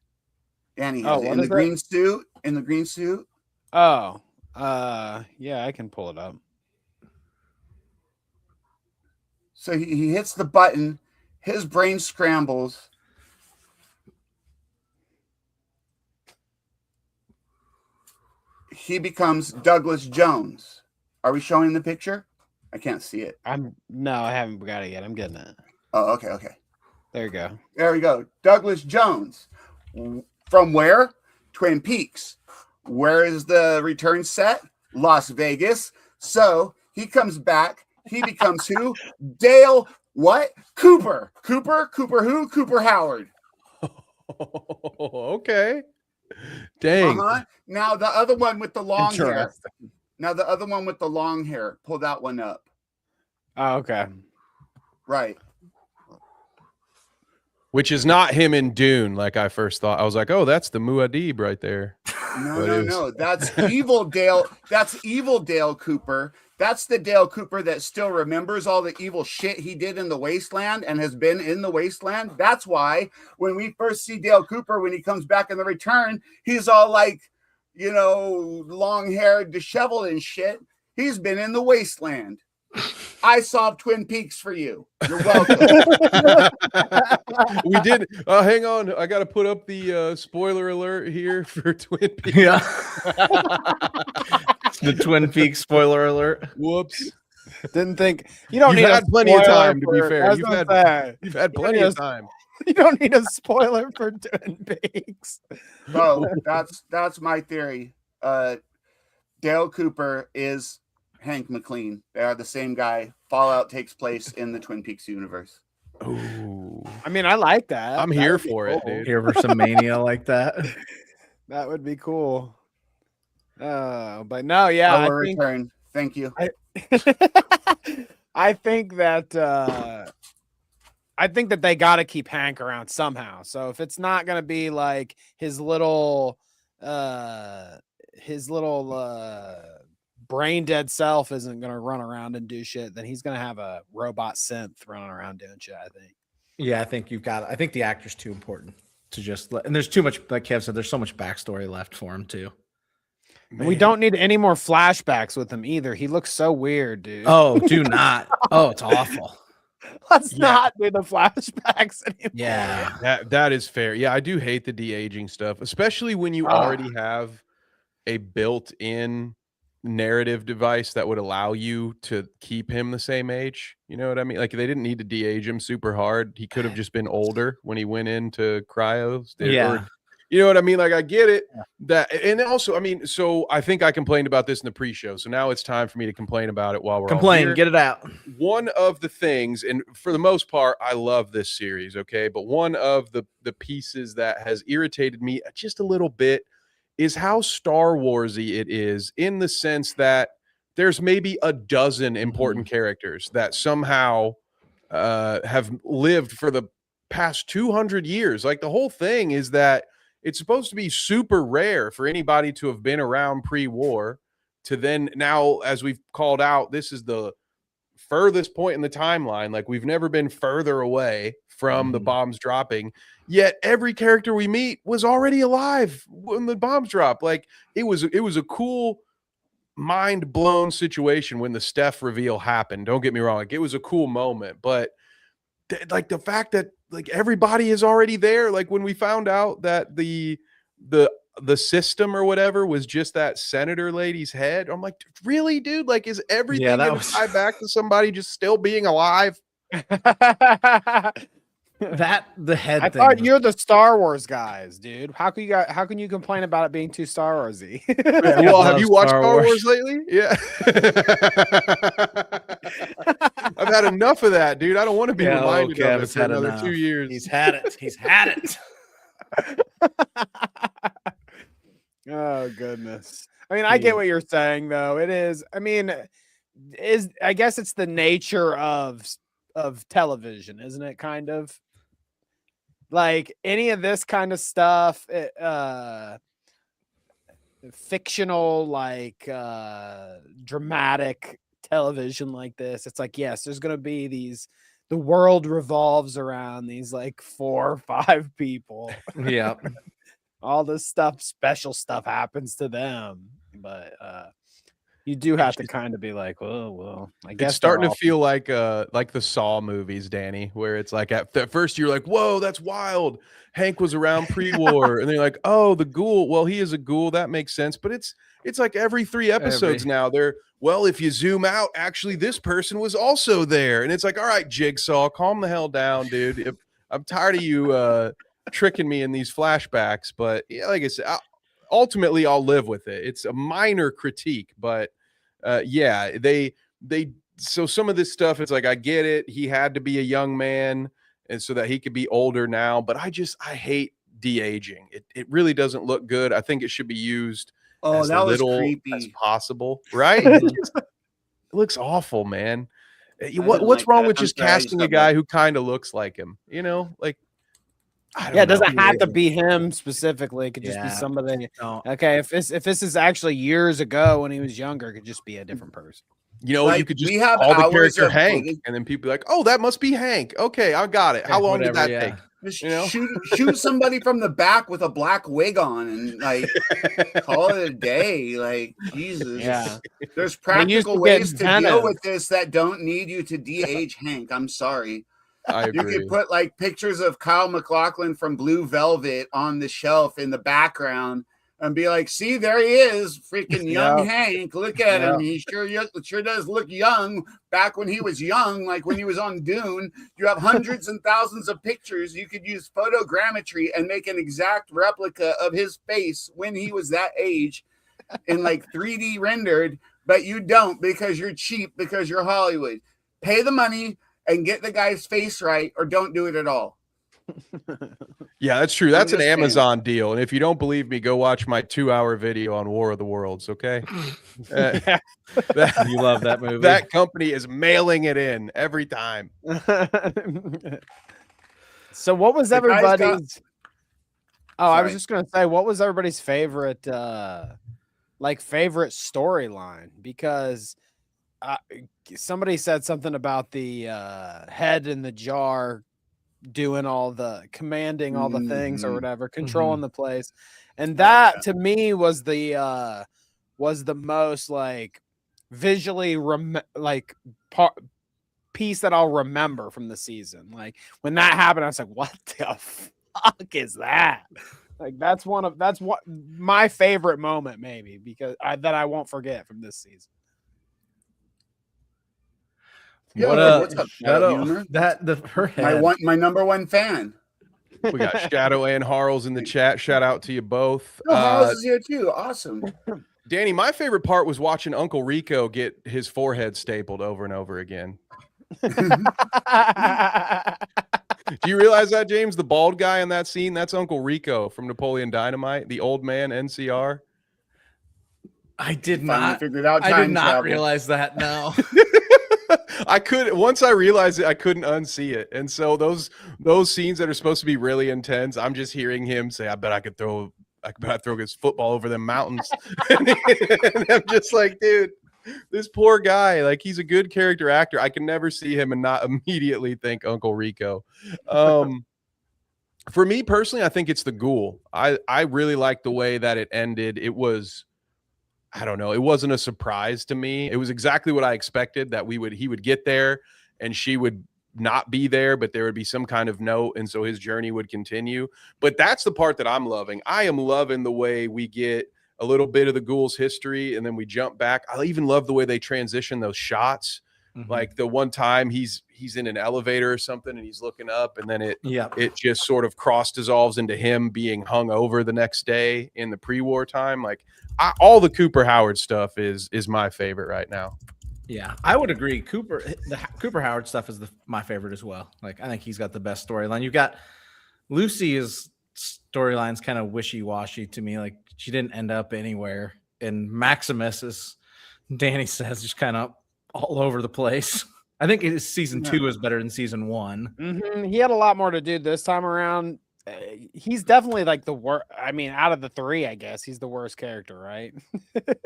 Danny has it in the green suit. In the green suit. Oh, yeah, I can pull it up. So he hits the button, his brain scrambles. He becomes Douglas Jones. Are we showing the picture? I can't see it. No, I haven't got it yet. I'm getting it. Oh, okay. There you go. There we go. Douglas Jones. From where? Twin Peaks. Where is the return set? Las Vegas. So he comes back. He becomes who? Dale what? Cooper. Cooper who? Cooper Howard. Okay. Dang. Now the other one with the long hair. Pull that one up. Oh, okay. Right. Which is not him in Dune, like I first thought. I was like, oh, that's the Muad'Dib right there. No. That's evil Dale. That's evil Dale Cooper. That's the Dale Cooper that still remembers all the evil shit he did in the wasteland and has been in the wasteland. That's why when we first see Dale Cooper, when he comes back in the return, he's all like, long hair, disheveled and shit. He's been in the wasteland. I solved Twin Peaks for you. You're welcome. We did. Hang on. I got to put up the spoiler alert here for Twin Peaks. Yeah. The Twin Peaks spoiler alert. Whoops. Didn't think you don't You've need had a plenty of spoiler time, to be for- fair. I was You've gonna had say, plenty of time. you don't need a spoiler for Twin Peaks. Bro, that's my theory. Dale Cooper is Hank McLean. They are the same guy. Fallout takes place in the Twin Peaks universe. Ooh. I mean, I like that. I'm That here would be for it, cool. dude. Here for some mania like that. That would be cool. But no, yeah, I will I think return. Thank you. I think that they got to keep Hank around somehow. So if it's not going to be like his little brain dead self isn't going to run around and do shit, then he's going to have a robot synth running around doing shit, I think. Yeah, I think the actor's too important to just let, and there's too much, like Kev said, there's so much backstory left for him too. And we don't need any more flashbacks with him either. He looks so weird, dude. Oh, do not. Oh, it's awful. Let's not do the flashbacks anymore. Yeah. That is fair. Yeah, I do hate the de-aging stuff, especially when you already have a built-in narrative device that would allow you to keep him the same age. You know what I mean? Like, they didn't need to de-age him super hard. He could have just been older when he went into cryos. Yeah. You know what I mean? Like, I get it. That, and also, I mean, so I think I complained about this in the pre-show. So now it's time for me to complain about it while we're all here. Get it out. One of the things, and for the most part, I love this series, okay? But one of the pieces that has irritated me just a little bit is how Star Warsy it is, in the sense that there's maybe a dozen important characters that somehow have lived for the past 200 years. Like the whole thing is that it's supposed to be super rare for anybody to have been around pre-war to then now, as we've called out, this is the furthest point in the timeline. Like we've never been further away from the bombs dropping, yet every character we meet was already alive when the bombs dropped. Like it was a cool, mind blown situation when the Steph reveal happened. Don't get me wrong. Like it was a cool moment, but like the fact that like everybody is already there. Like when we found out that the system or whatever was just that senator lady's head, I'm like, really, dude? Like, is everything gonna tie back to somebody just still being alive? That the head. I thought you're the Star Wars guys, dude. How can you complain about it being too Star Warsy? Well, have you watched Star Wars lately? Yeah. I've had enough of that, dude. I don't want to be reminded of it for another 2 years. He's had it. He's had it. Oh goodness. I mean, I get what you're saying though. It is, I mean, I guess it's the nature of television, isn't it? Kind of like any of this kind of stuff, fictional, like dramatic television like this. It's like, yes, there's gonna be the world revolves around these like 4 or 5 people. Yeah. All this stuff, special stuff happens to them, but you do have to kind of be like, oh well, I guess it's starting to feel like the Saw movies, Danny, where it's like at first you're like, whoa, that's wild. Hank was around pre-war, and they're like, oh, the ghoul. Well, he is a ghoul. That makes sense. But it's like every 3 episodes now. Well, if you zoom out, actually, this person was also there, and it's like, all right, Jigsaw, calm the hell down, dude. I'm tired of you tricking me in these flashbacks, but yeah, like I said, ultimately I'll live with it. It's a minor critique, but yeah, so some of this stuff, it's like, I get it. He had to be a young man and so that he could be older now, but I hate de-aging. It really doesn't look good. I think it should be used as little as possible, right? It looks awful, man. What's wrong with just casting a guy who kind of looks like him, like, it doesn't have to be him specifically. It could just be somebody. Okay, if this is actually years ago when he was younger, it could just be a different person. Like, you could just call the character Hank, and then people be like, "Oh, that must be Hank." Okay, I got it. How long did that take? Just shoot somebody from the back with a black wig on, and like call it a day. Like Jesus, there's practical ways to deal with this that don't need you to de-age Hank. I'm sorry. I agree. You could put like pictures of Kyle MacLachlan from Blue Velvet on the shelf in the background and be like, see, there he is, freaking young Hank. Look at him. He sure does look young back when he was young, like when he was on Dune. You have hundreds and thousands of pictures. You could use photogrammetry and make an exact replica of his face when he was that age in like 3D rendered, but you don't because you're cheap, because you're Hollywood. Pay the money and get the guy's face right, or don't do it at all. Yeah, that's true. That's an Amazon deal. And if you don't believe me, go watch my 2-hour video on War of the Worlds. Okay. You love that movie. That company is mailing it in every time. So what was everybody's? I was just going to say, what was everybody's favorite, favorite storyline? Because somebody said something about the head in the jar doing all the commanding all the things or whatever, controlling the place, and that to me was the most like visually piece that I'll remember from the season. Like when that happened, I was like, what the fuck is that? Like that's what my favorite moment, maybe, because that I won't forget from this season. What's up, Shadow? My number one fan. We got Shadow and Harles in the chat. Shout out to you both. Harles is here too. Awesome. Danny, my favorite part was watching Uncle Rico get his forehead stapled over and over again. Do you realize that, James? The bald guy in that scene, that's Uncle Rico from Napoleon Dynamite, the old man NCR. I did Finally not. figured out I time did not travel. realize that. No. I could once I realized it, I couldn't unsee it. And so those scenes that are supposed to be really intense, I'm just hearing him say, I bet I could throw this football over them mountains. And I'm just like, dude, this poor guy, like he's a good character actor. I can never see him and not immediately think Uncle Rico. For me personally, I think it's the Ghoul. I really like the way that it ended. It was, I don't know, it wasn't a surprise to me. It was exactly what I expected, that he would get there and she would not be there, but there would be some kind of note, and so his journey would continue. But that's the part that I'm loving. I am loving the way we get a little bit of the Ghoul's history and then we jump back. I even love the way they transition those shots. Like the one time he's in an elevator or something and he's looking up, and then it just sort of cross dissolves into him being hung over the next day in the pre-war time. Like all the Cooper Howard stuff is my favorite right now. Yeah, I would agree. The Cooper Howard stuff is my favorite as well. Like, I think he's got the best storyline. You've got Lucy's storyline's kind of wishy-washy to me. Like, she didn't end up anywhere. And Maximus is, Danny says, just kind of all over the place. I think season 2 is better than season 1. He had a lot more to do this time around. He's definitely like the worst. I mean, out of the 3, I guess he's the worst character, right?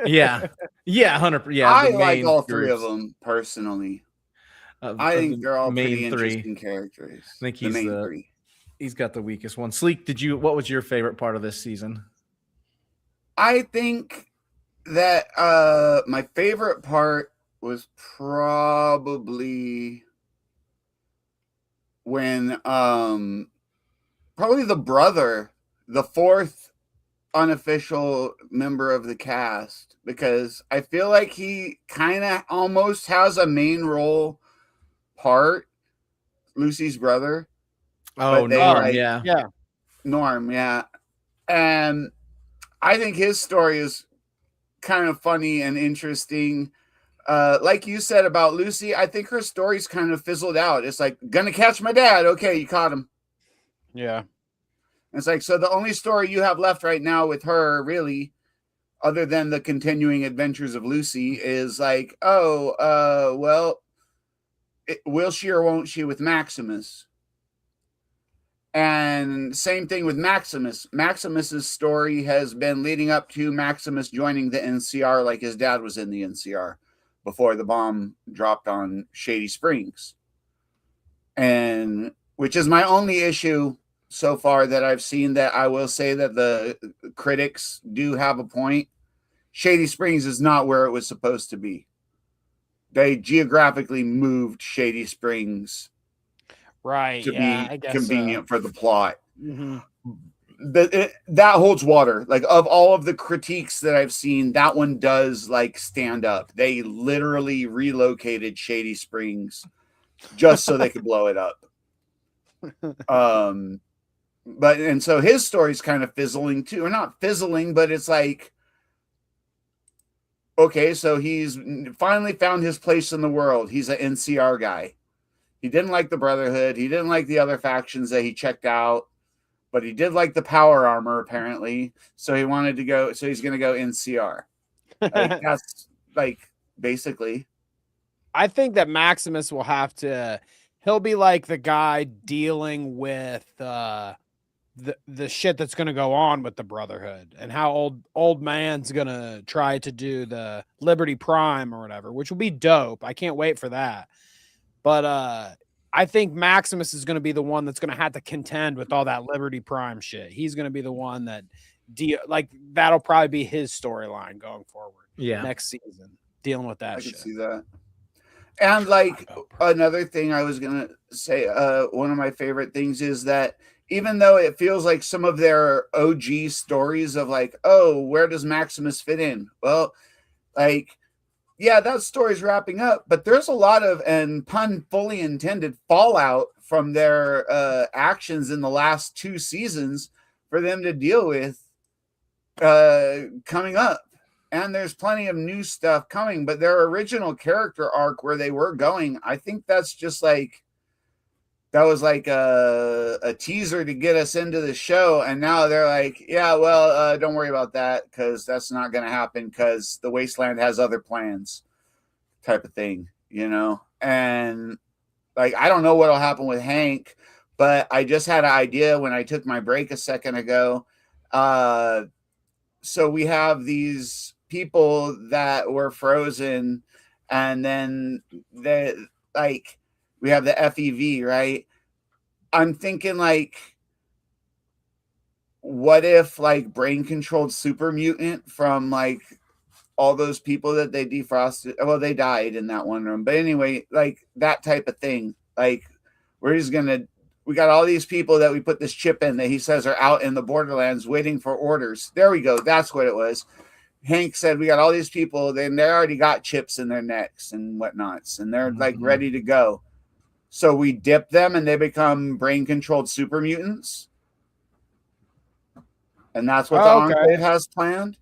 Yeah, 100%. Yeah, I like all 3 of them personally. I think they're all pretty interesting characters. I think he's got the weakest one. Sleek, what was your favorite part of this season? I think that my favorite part was probably when probably the brother, the 4th unofficial member of the cast, because I feel like he kind of almost has a main role part, Lucy's brother. Oh, Norm, yeah. Norm, yeah. And I think his story is kind of funny and interesting. Like you said about Lucy, I think her story's kind of fizzled out. It's like, gonna catch my dad. Okay, you caught him. Yeah. It's like, so the only story you have left right now with her, really, other than the continuing adventures of Lucy, is like, well, will she or won't she with Maximus? And same thing with Maximus. Maximus's story has been leading up to Maximus joining the NCR, like his dad was in the NCR before the bomb dropped on Shady Springs. And which is my only issue so far that I've seen, that I will say that the critics do have a point. Shady Springs is not where it was supposed to be. They geographically moved Shady Springs to be convenient for the plot. That holds water. Like, of all of the critiques that I've seen, that one does like stand up. They literally relocated Shady Springs just so they could blow it up. But and so his story's kind of fizzling too, or not fizzling, but it's like, okay, so he's finally found his place in the world. He's an NCR guy. He didn't like the Brotherhood. He didn't like the other factions that he checked out, but he did like the power armor apparently. So he wanted to go. So he's going to go NCR. Like, that's like basically. I think that Maximus will have to. He'll be like the guy dealing with the shit that's going to go on with the Brotherhood, and how old man's going to try to do the Liberty Prime or whatever, which will be dope. I can't wait for that. But I think Maximus is going to be the one that's going to have to contend with all that Liberty Prime shit. He's going to be the one that that'll probably be his storyline going forward. Yeah. Next season, dealing with that I shit. can see that. And like another thing I was going to say, one of my favorite things is that even though it feels like some of their OG stories of like, oh, where does Maximus fit in? Well, like, yeah, that story's wrapping up, but there's a lot of, and pun fully intended, fallout from their actions in the last 2 seasons for them to deal with coming up. And there's plenty of new stuff coming, but their original character arc where they were going, I think that's just like, that was like a teaser to get us into the show, and now they're like, yeah, well, don't worry about that because that's not going to happen because the Wasteland has other plans, type of thing, you know. And like, I don't know what'll happen with Hank, but I just had an idea when I took my break a second ago. So we have these people that were frozen, and then we have the FEV, right? I'm thinking like, what if like brain controlled super mutant from like all those people that they defrosted? Well, they died in that one room, but anyway, like that type of thing. Like we got all these people that we put this chip in that he says are out in the borderlands waiting for orders. There we go. That's what it was. Hank said we got all these people, then they already got chips in their necks and whatnots, and they're like ready to go. So we dip them and they become brain controlled super mutants. And that's what the Enclave has planned.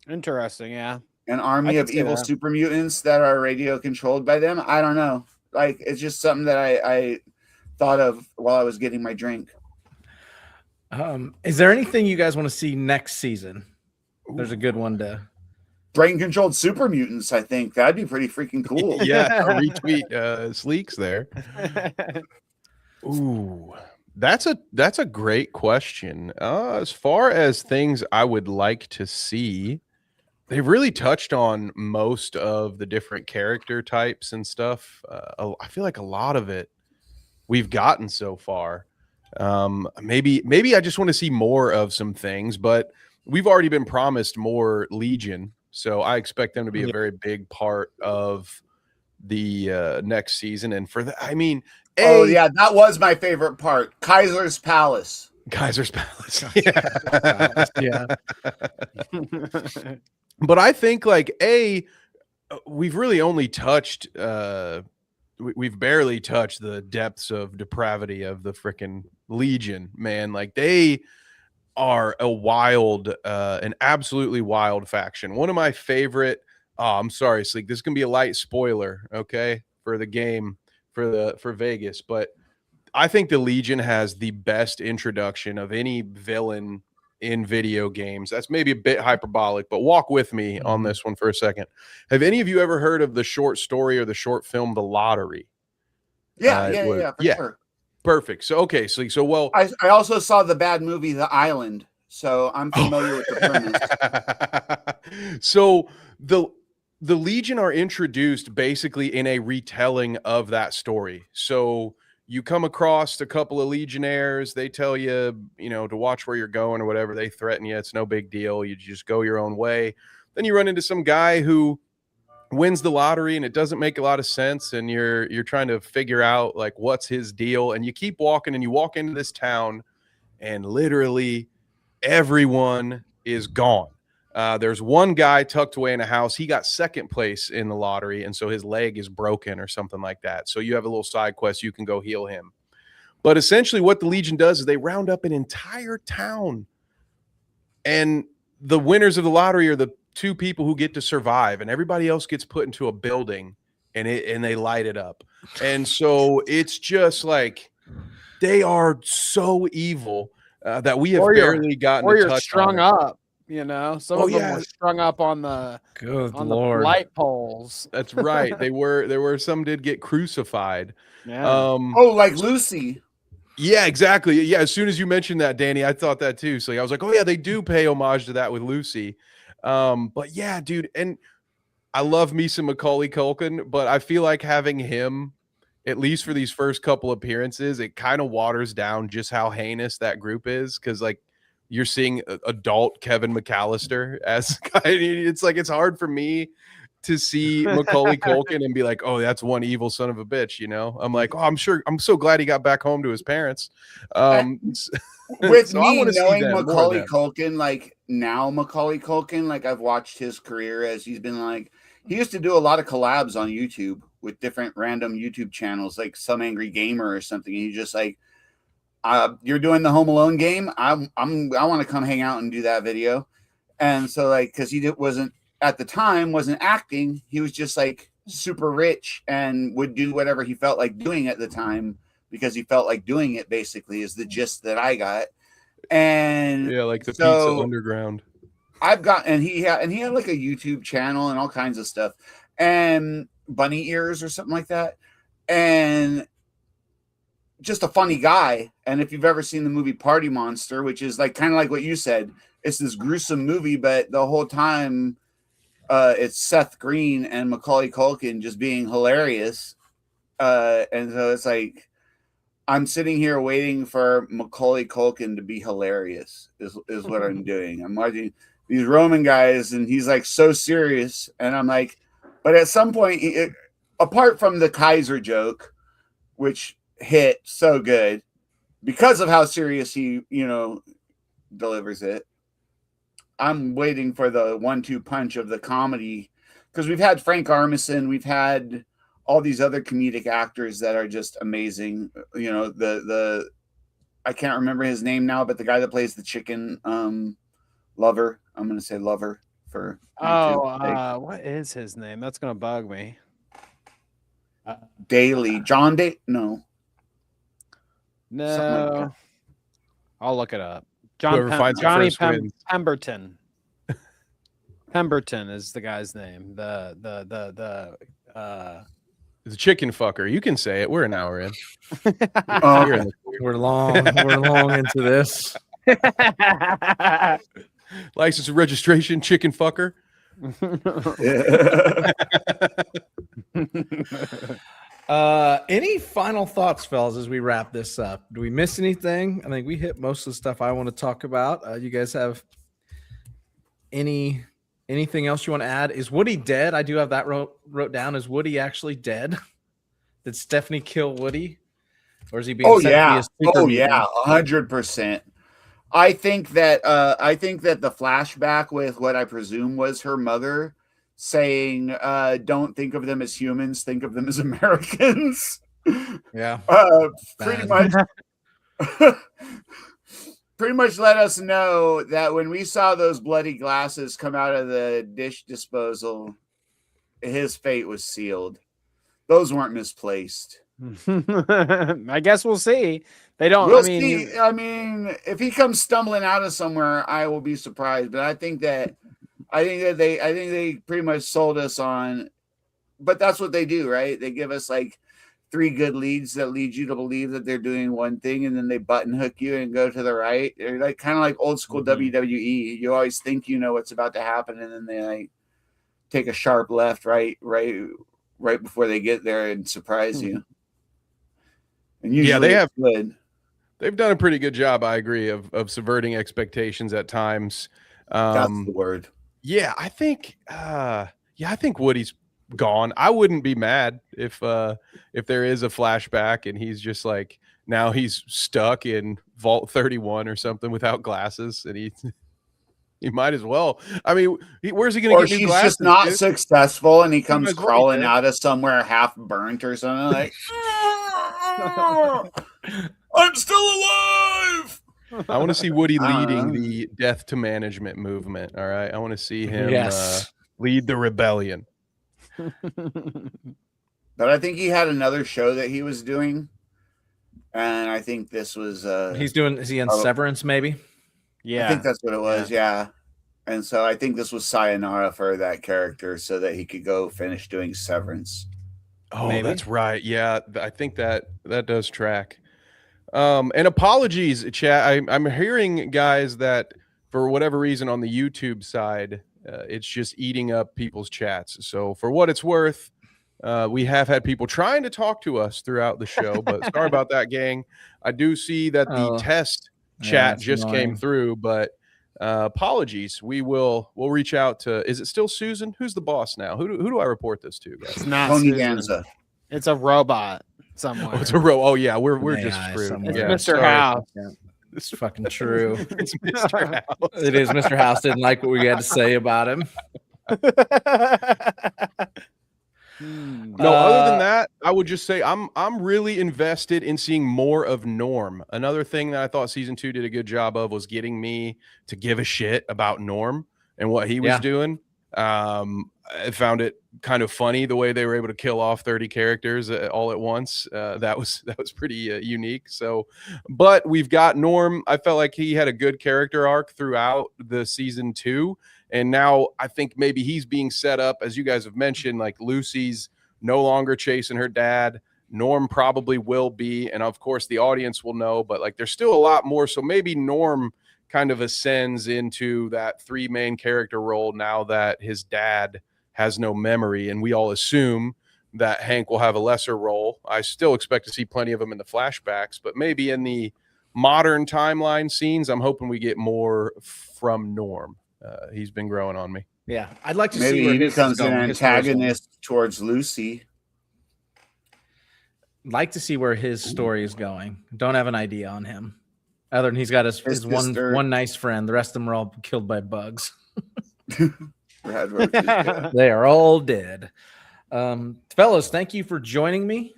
Interesting, yeah. An army of evil super mutants that are radio controlled by them. I don't know. Like, it's just something that I thought of while I was getting my drink. Is there anything you guys want to see next season? There's a good one to brain controlled super mutants. I think that'd be pretty freaking cool. Yeah, retweet Sleeks there. Ooh, that's a great question. As far as things I would like to see, they've really touched on most of the different character types and stuff. I feel like a lot of it we've gotten so far. Maybe I just want to see more of some things, but we've already been promised more Legion, so I expect them to be a very big part of the next season. And for that, I mean, yeah, that was my favorite part. Kaiser's Palace. Yeah. But I think like we've really only touched we've barely touched the depths of depravity of the freaking Legion, man. Like they are a wild, an absolutely wild faction. One of my favorite. Oh, I'm sorry, Sleek. This is gonna be a light spoiler, okay, for the game for Vegas, but I think the Legion has the best introduction of any villain in video games. That's maybe a bit hyperbolic, but walk with me on this one for a second. Have any of you ever heard of the short story or the short film The Lottery? Yeah, for sure. Perfect. So well, I also saw the bad movie The Island, so I'm familiar with the premise. So the Legion are introduced basically in a retelling of that story. So you come across a couple of Legionnaires, they tell you, to watch where you're going or whatever. They threaten you. It's no big deal. You just go your own way. Then you run into some guy who wins the lottery and it doesn't make a lot of sense. And you're trying to figure out like, what's his deal. And you keep walking and you walk into this town and literally everyone is gone. There's one guy tucked away in a house. He got second place in the lottery, and so his leg is broken or something like that. So you have a little side quest. You can go heal him. But essentially what the Legion does is they round up an entire town, and the winners of the lottery are the two people who get to survive, and everybody else gets put into a building, and they light it up. And so it's just like they are so evil that we have barely gotten to touch strung on. Up. Some of them were strung up on the the light poles. That's right. There were some did get crucified. Yeah. Like Lucy. Yeah, exactly. Yeah, as soon as you mentioned that, Danny, I thought that too. So I was like, oh yeah, they do pay homage to that with Lucy. But yeah, dude, and I love me some Macaulay Culkin, but I feel like having him, at least for these first couple appearances, it kind of waters down just how heinous that group is, because like you're seeing adult Kevin McAllister as it's like it's hard for me to see Macaulay Culkin and be like, oh, that's one evil son of a bitch. I'm like, oh, I'm so glad he got back home to his parents. With so me knowing Macaulay Culkin, like now Macaulay Culkin, like I've watched his career as he's been like, he used to do a lot of collabs on YouTube with different random YouTube channels, like Some Angry Gamer or something. And he's just like, you're doing the Home Alone game. I want to come hang out and do that video. And so like, cause he wasn't acting. He was just like super rich and would do whatever he felt like doing at the time because he felt like doing it, basically, is the gist that I got. And Yeah, like the so Pizza Underground. I've got, and he had like a YouTube channel and all kinds of stuff, and bunny ears or something like that, and just a funny guy. And if you've ever seen the movie Party Monster, which is like kind of like what you said, it's this gruesome movie, but the whole time it's Seth Green and Macaulay Culkin just being hilarious. And so it's like, I'm sitting here waiting for Macaulay Culkin to be hilarious is what I'm doing. I'm watching these Roman guys and he's like so serious. And I'm like, but at some point, apart from the Kaiser joke, which hit so good because of how serious he, delivers it, I'm waiting for the 1-2 punch of the comedy, because we've had Frank Armisen, we've had all these other comedic actors that are just amazing. The I can't remember his name now, but the guy that plays the chicken lover, I'm going to say lover for YouTube. What is his name? That's going to bug me. Daly, John Day? No. No. Like I'll look it up. Whoever finds it Johnny first wins. Pemberton. Pemberton is the guy's name. The chicken fucker. You can say it. We're an hour in. We're long into this. License and registration, chicken fucker. Any final thoughts, fellas, as we wrap this up? Do we miss anything? I think we hit most of the stuff I want to talk about. You guys have anything else you want to add? Is Woody dead? I do have that wrote down. Is Woody actually dead? Did Stephanie kill Woody? Or is he being sent to be a super mutant? 100%. I think that the flashback with what I presume was her mother saying, don't think of them as humans, think of them as Americans. Yeah. Pretty much let us know that when we saw those bloody glasses come out of the dish disposal, his fate was sealed. Those weren't misplaced. I guess we'll see. They don't. We'll see. I mean, if he comes stumbling out of somewhere, I will be surprised. But I think they pretty much sold us on. But that's what they do, right? They give us like 3 good leads that lead you to believe that they're doing one thing, and then they button hook you and go to the right. They're like kind of like old school WWE. You always think you know what's about to happen, and then they like take a sharp left, right before they get there and surprise you. And usually they've done a pretty good job, I agree, of subverting expectations at times. That's the word. Yeah, I think Woody's gone. I wouldn't be mad if there is a flashback and he's just like, now he's stuck in Vault 31 or something without glasses, and he might as well. I mean, where's he going to get new glasses? Or she's just not successful, and he comes crawling out of somewhere half burnt or something like, I'm still alive. I want to see Woody leading the death to management movement. All right, I want to see him lead the rebellion. But I think he had another show that he was doing, and I think this was is he in Severance maybe? Yeah, I think that's what it was. Yeah. And so I think this was sayonara for that character so that he could go finish doing Severance. Oh, maybe. That's right. Yeah, I think that does track. And apologies, chat. I'm hearing, guys, that for whatever reason on the YouTube side, it's just eating up people's chats. So for what it's worth, we have had people trying to talk to us throughout the show, but sorry about that, gang. I do see that the test chat just came through, but apologies. We'll reach out to. Is it still Susan? Who's the boss now? Who do I report this to, guys? It's not Tony Susan. Danza. It's a robot somewhere. Oh, it's a Oh yeah, we're just screwed. It's Yeah, Mr. House. It's fucking true. It's Mr. House. It is. Mr. House didn't like what we had to say about him. No, other than that, I would just say I'm really invested in seeing more of Norm. Another thing that I thought season 2 did a good job of was getting me to give a shit about Norm and what he was doing. I found it kind of funny the way they were able to kill off 30 characters all at once. That was pretty unique. So, but we've got Norm. I felt like he had a good character arc throughout the season 2, and now I think maybe he's being set up, as you guys have mentioned, like Lucy's no longer chasing her dad. Norm probably will be, and of course the audience will know, but like there's still a lot more. So maybe Norm kind of ascends into that 3 main character role now that his dad has no memory, and we all assume that Hank will have a lesser role. I still expect to see plenty of him in the flashbacks, but maybe in the modern timeline scenes, I'm hoping we get more from Norm. He's been growing on me. Yeah, I'd like to Maybe see where he his becomes is an going, his story's going. antagonist towards Lucy. Like to see where his story is going. Don't have an idea on him, other than he's got his sister. one nice friend. The rest of them are all killed by bugs. Brad Roaches, yeah. They are all dead. Fellows, thank you for joining me.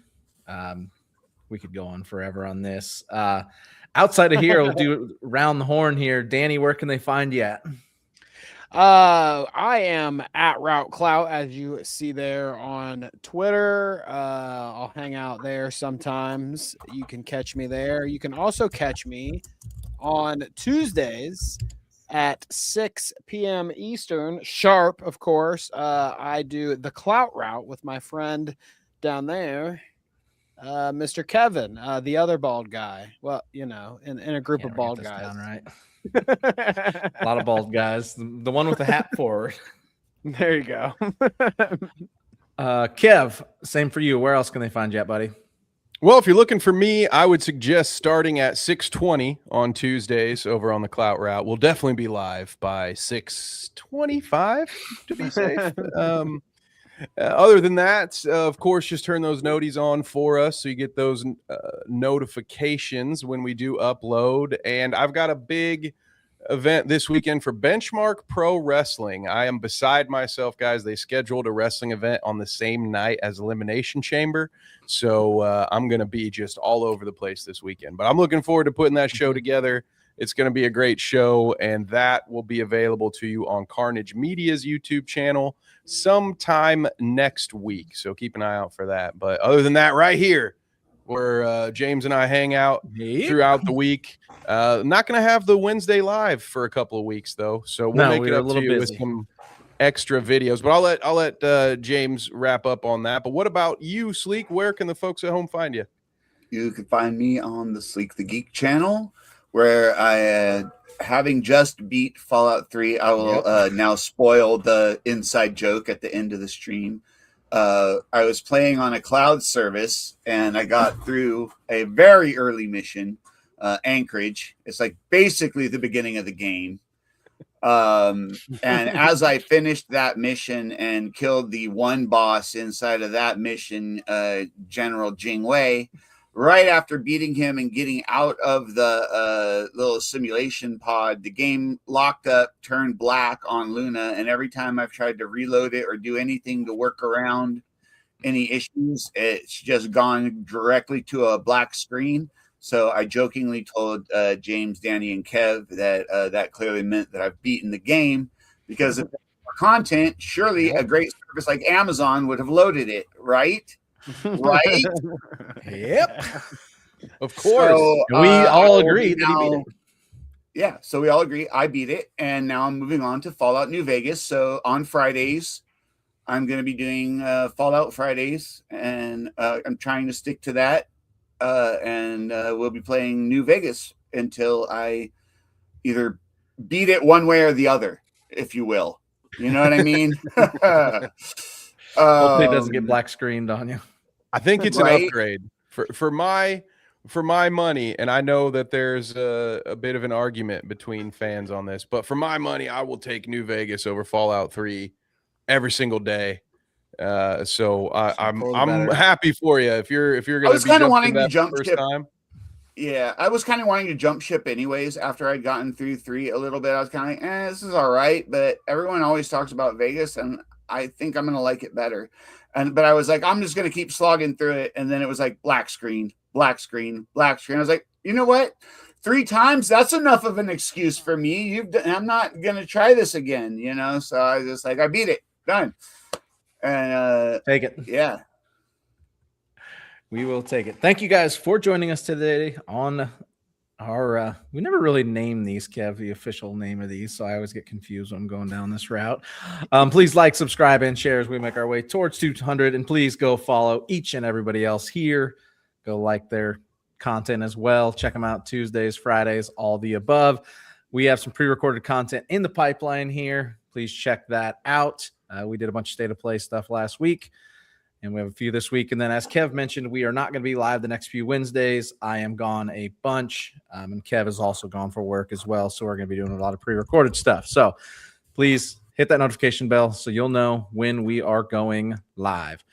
We could go on forever on this. Outside of here, we'll do round the horn here. Danny, where can they find you at? I am at Route Clout, as you see there on Twitter. I'll hang out there sometimes. You can catch me there. You can also catch me on Tuesdays at 6 p.m. Eastern, sharp, of course. I do the Clout Route with my friend down there, Mr. Kevin, the other bald guy. Well, you know, in a group of bald guys. Down, right? A lot of bald guys. The one with the hat forward. There you go. Kev, same for you. Where else can they find you at, buddy? Well, if you're looking for me, I would suggest starting at 6:20 on Tuesdays over on the Clout Route. We'll definitely be live by 6:25 to be safe. Other than that, of course, just turn those noties on for us so you get those notifications when we do upload. And I've got a big event this weekend for Benchmark Pro Wrestling. I am beside myself, guys. They scheduled a wrestling event on the same night as Elimination Chamber. So I'm going to be just all over the place this weekend. But I'm looking forward to putting that show together. It's going to be a great show, and that will be available to you on Carnage Media's YouTube channel sometime next week. So keep an eye out for that. But other than that, right here, where James and I hang out throughout the week. Not going to have the Wednesday live for a couple of weeks, though. So we'll make it up to you with some extra videos. But I'll let James wrap up on that. But what about you, Sleek? Where can the folks at home find you? You can find me on the Sleek the Geek channel, where I, having just beat Fallout 3, I will now spoil the inside joke at the end of the stream. I was playing on a cloud service, and I got through a very early mission, Anchorage. It's like basically the beginning of the game. And as I finished that mission and killed the one boss inside of that mission, General Jing Wei, right after beating him and getting out of the little simulation pod, the game locked up, turned black on Luna, and every time I've tried to reload it or do anything to work around any issues, it's just gone directly to a black screen. So I jokingly told James, Danny, and Kev that that clearly meant that I've beaten the game, because if there's more content, surely a great service like Amazon would have loaded it, right? Right? Yep. Of course. So, we all agree that he beat it. Yeah, so we all agree I beat it, and now I'm moving on to Fallout New Vegas. So on Fridays, I'm going to be doing Fallout Fridays, and I'm trying to stick to that. And we'll be playing New Vegas until I either beat it one way or the other, if you will. You know what I mean? Hopefully it doesn't get black screened on you. I think it's an upgrade for my money, and I know that there's a bit of an argument between fans on this, but for my money, I will take New Vegas over Fallout 3 every single day. So I'm happy for you if you're going to. I was kind of wanting to jump first ship. Time. Yeah, I was kind of wanting to jump ship anyways. After I'd gotten through 3 a little bit, I was kind of like, this is all right. But everyone always talks about Vegas, and I think I'm going to like it better. But I was like, I'm just going to keep slogging through it. And then it was like black screen, black screen, black screen. I was like, you know what? 3 times, that's enough of an excuse for me. I'm not gonna try this again, you know. So I was just like, I beat it, done. And Take it. yeah, We will take it. Thank you guys for joining us today on our we never really name these, Kev, the official name of these, so I always get confused when I'm going down this route. Please like, subscribe, and share as we make our way towards 200, and please go follow each and everybody else here. Go like their content as well. Check them out Tuesdays, Fridays, all the above. We have some pre-recorded content in the pipeline here. Please check that out. We did a bunch of state of play stuff last week, and we have a few this week. And then, as Kev mentioned, we are not going to be live the next few Wednesdays. I am gone a bunch, and Kev is also gone for work as well. So we're going to be doing a lot of pre-recorded stuff. So please hit that notification bell so you'll know when we are going live.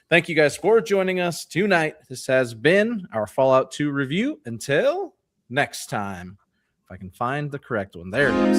Thank you guys for joining us tonight. This has been our Fallout 2 review. Until next time, if I can find the correct one. There it is.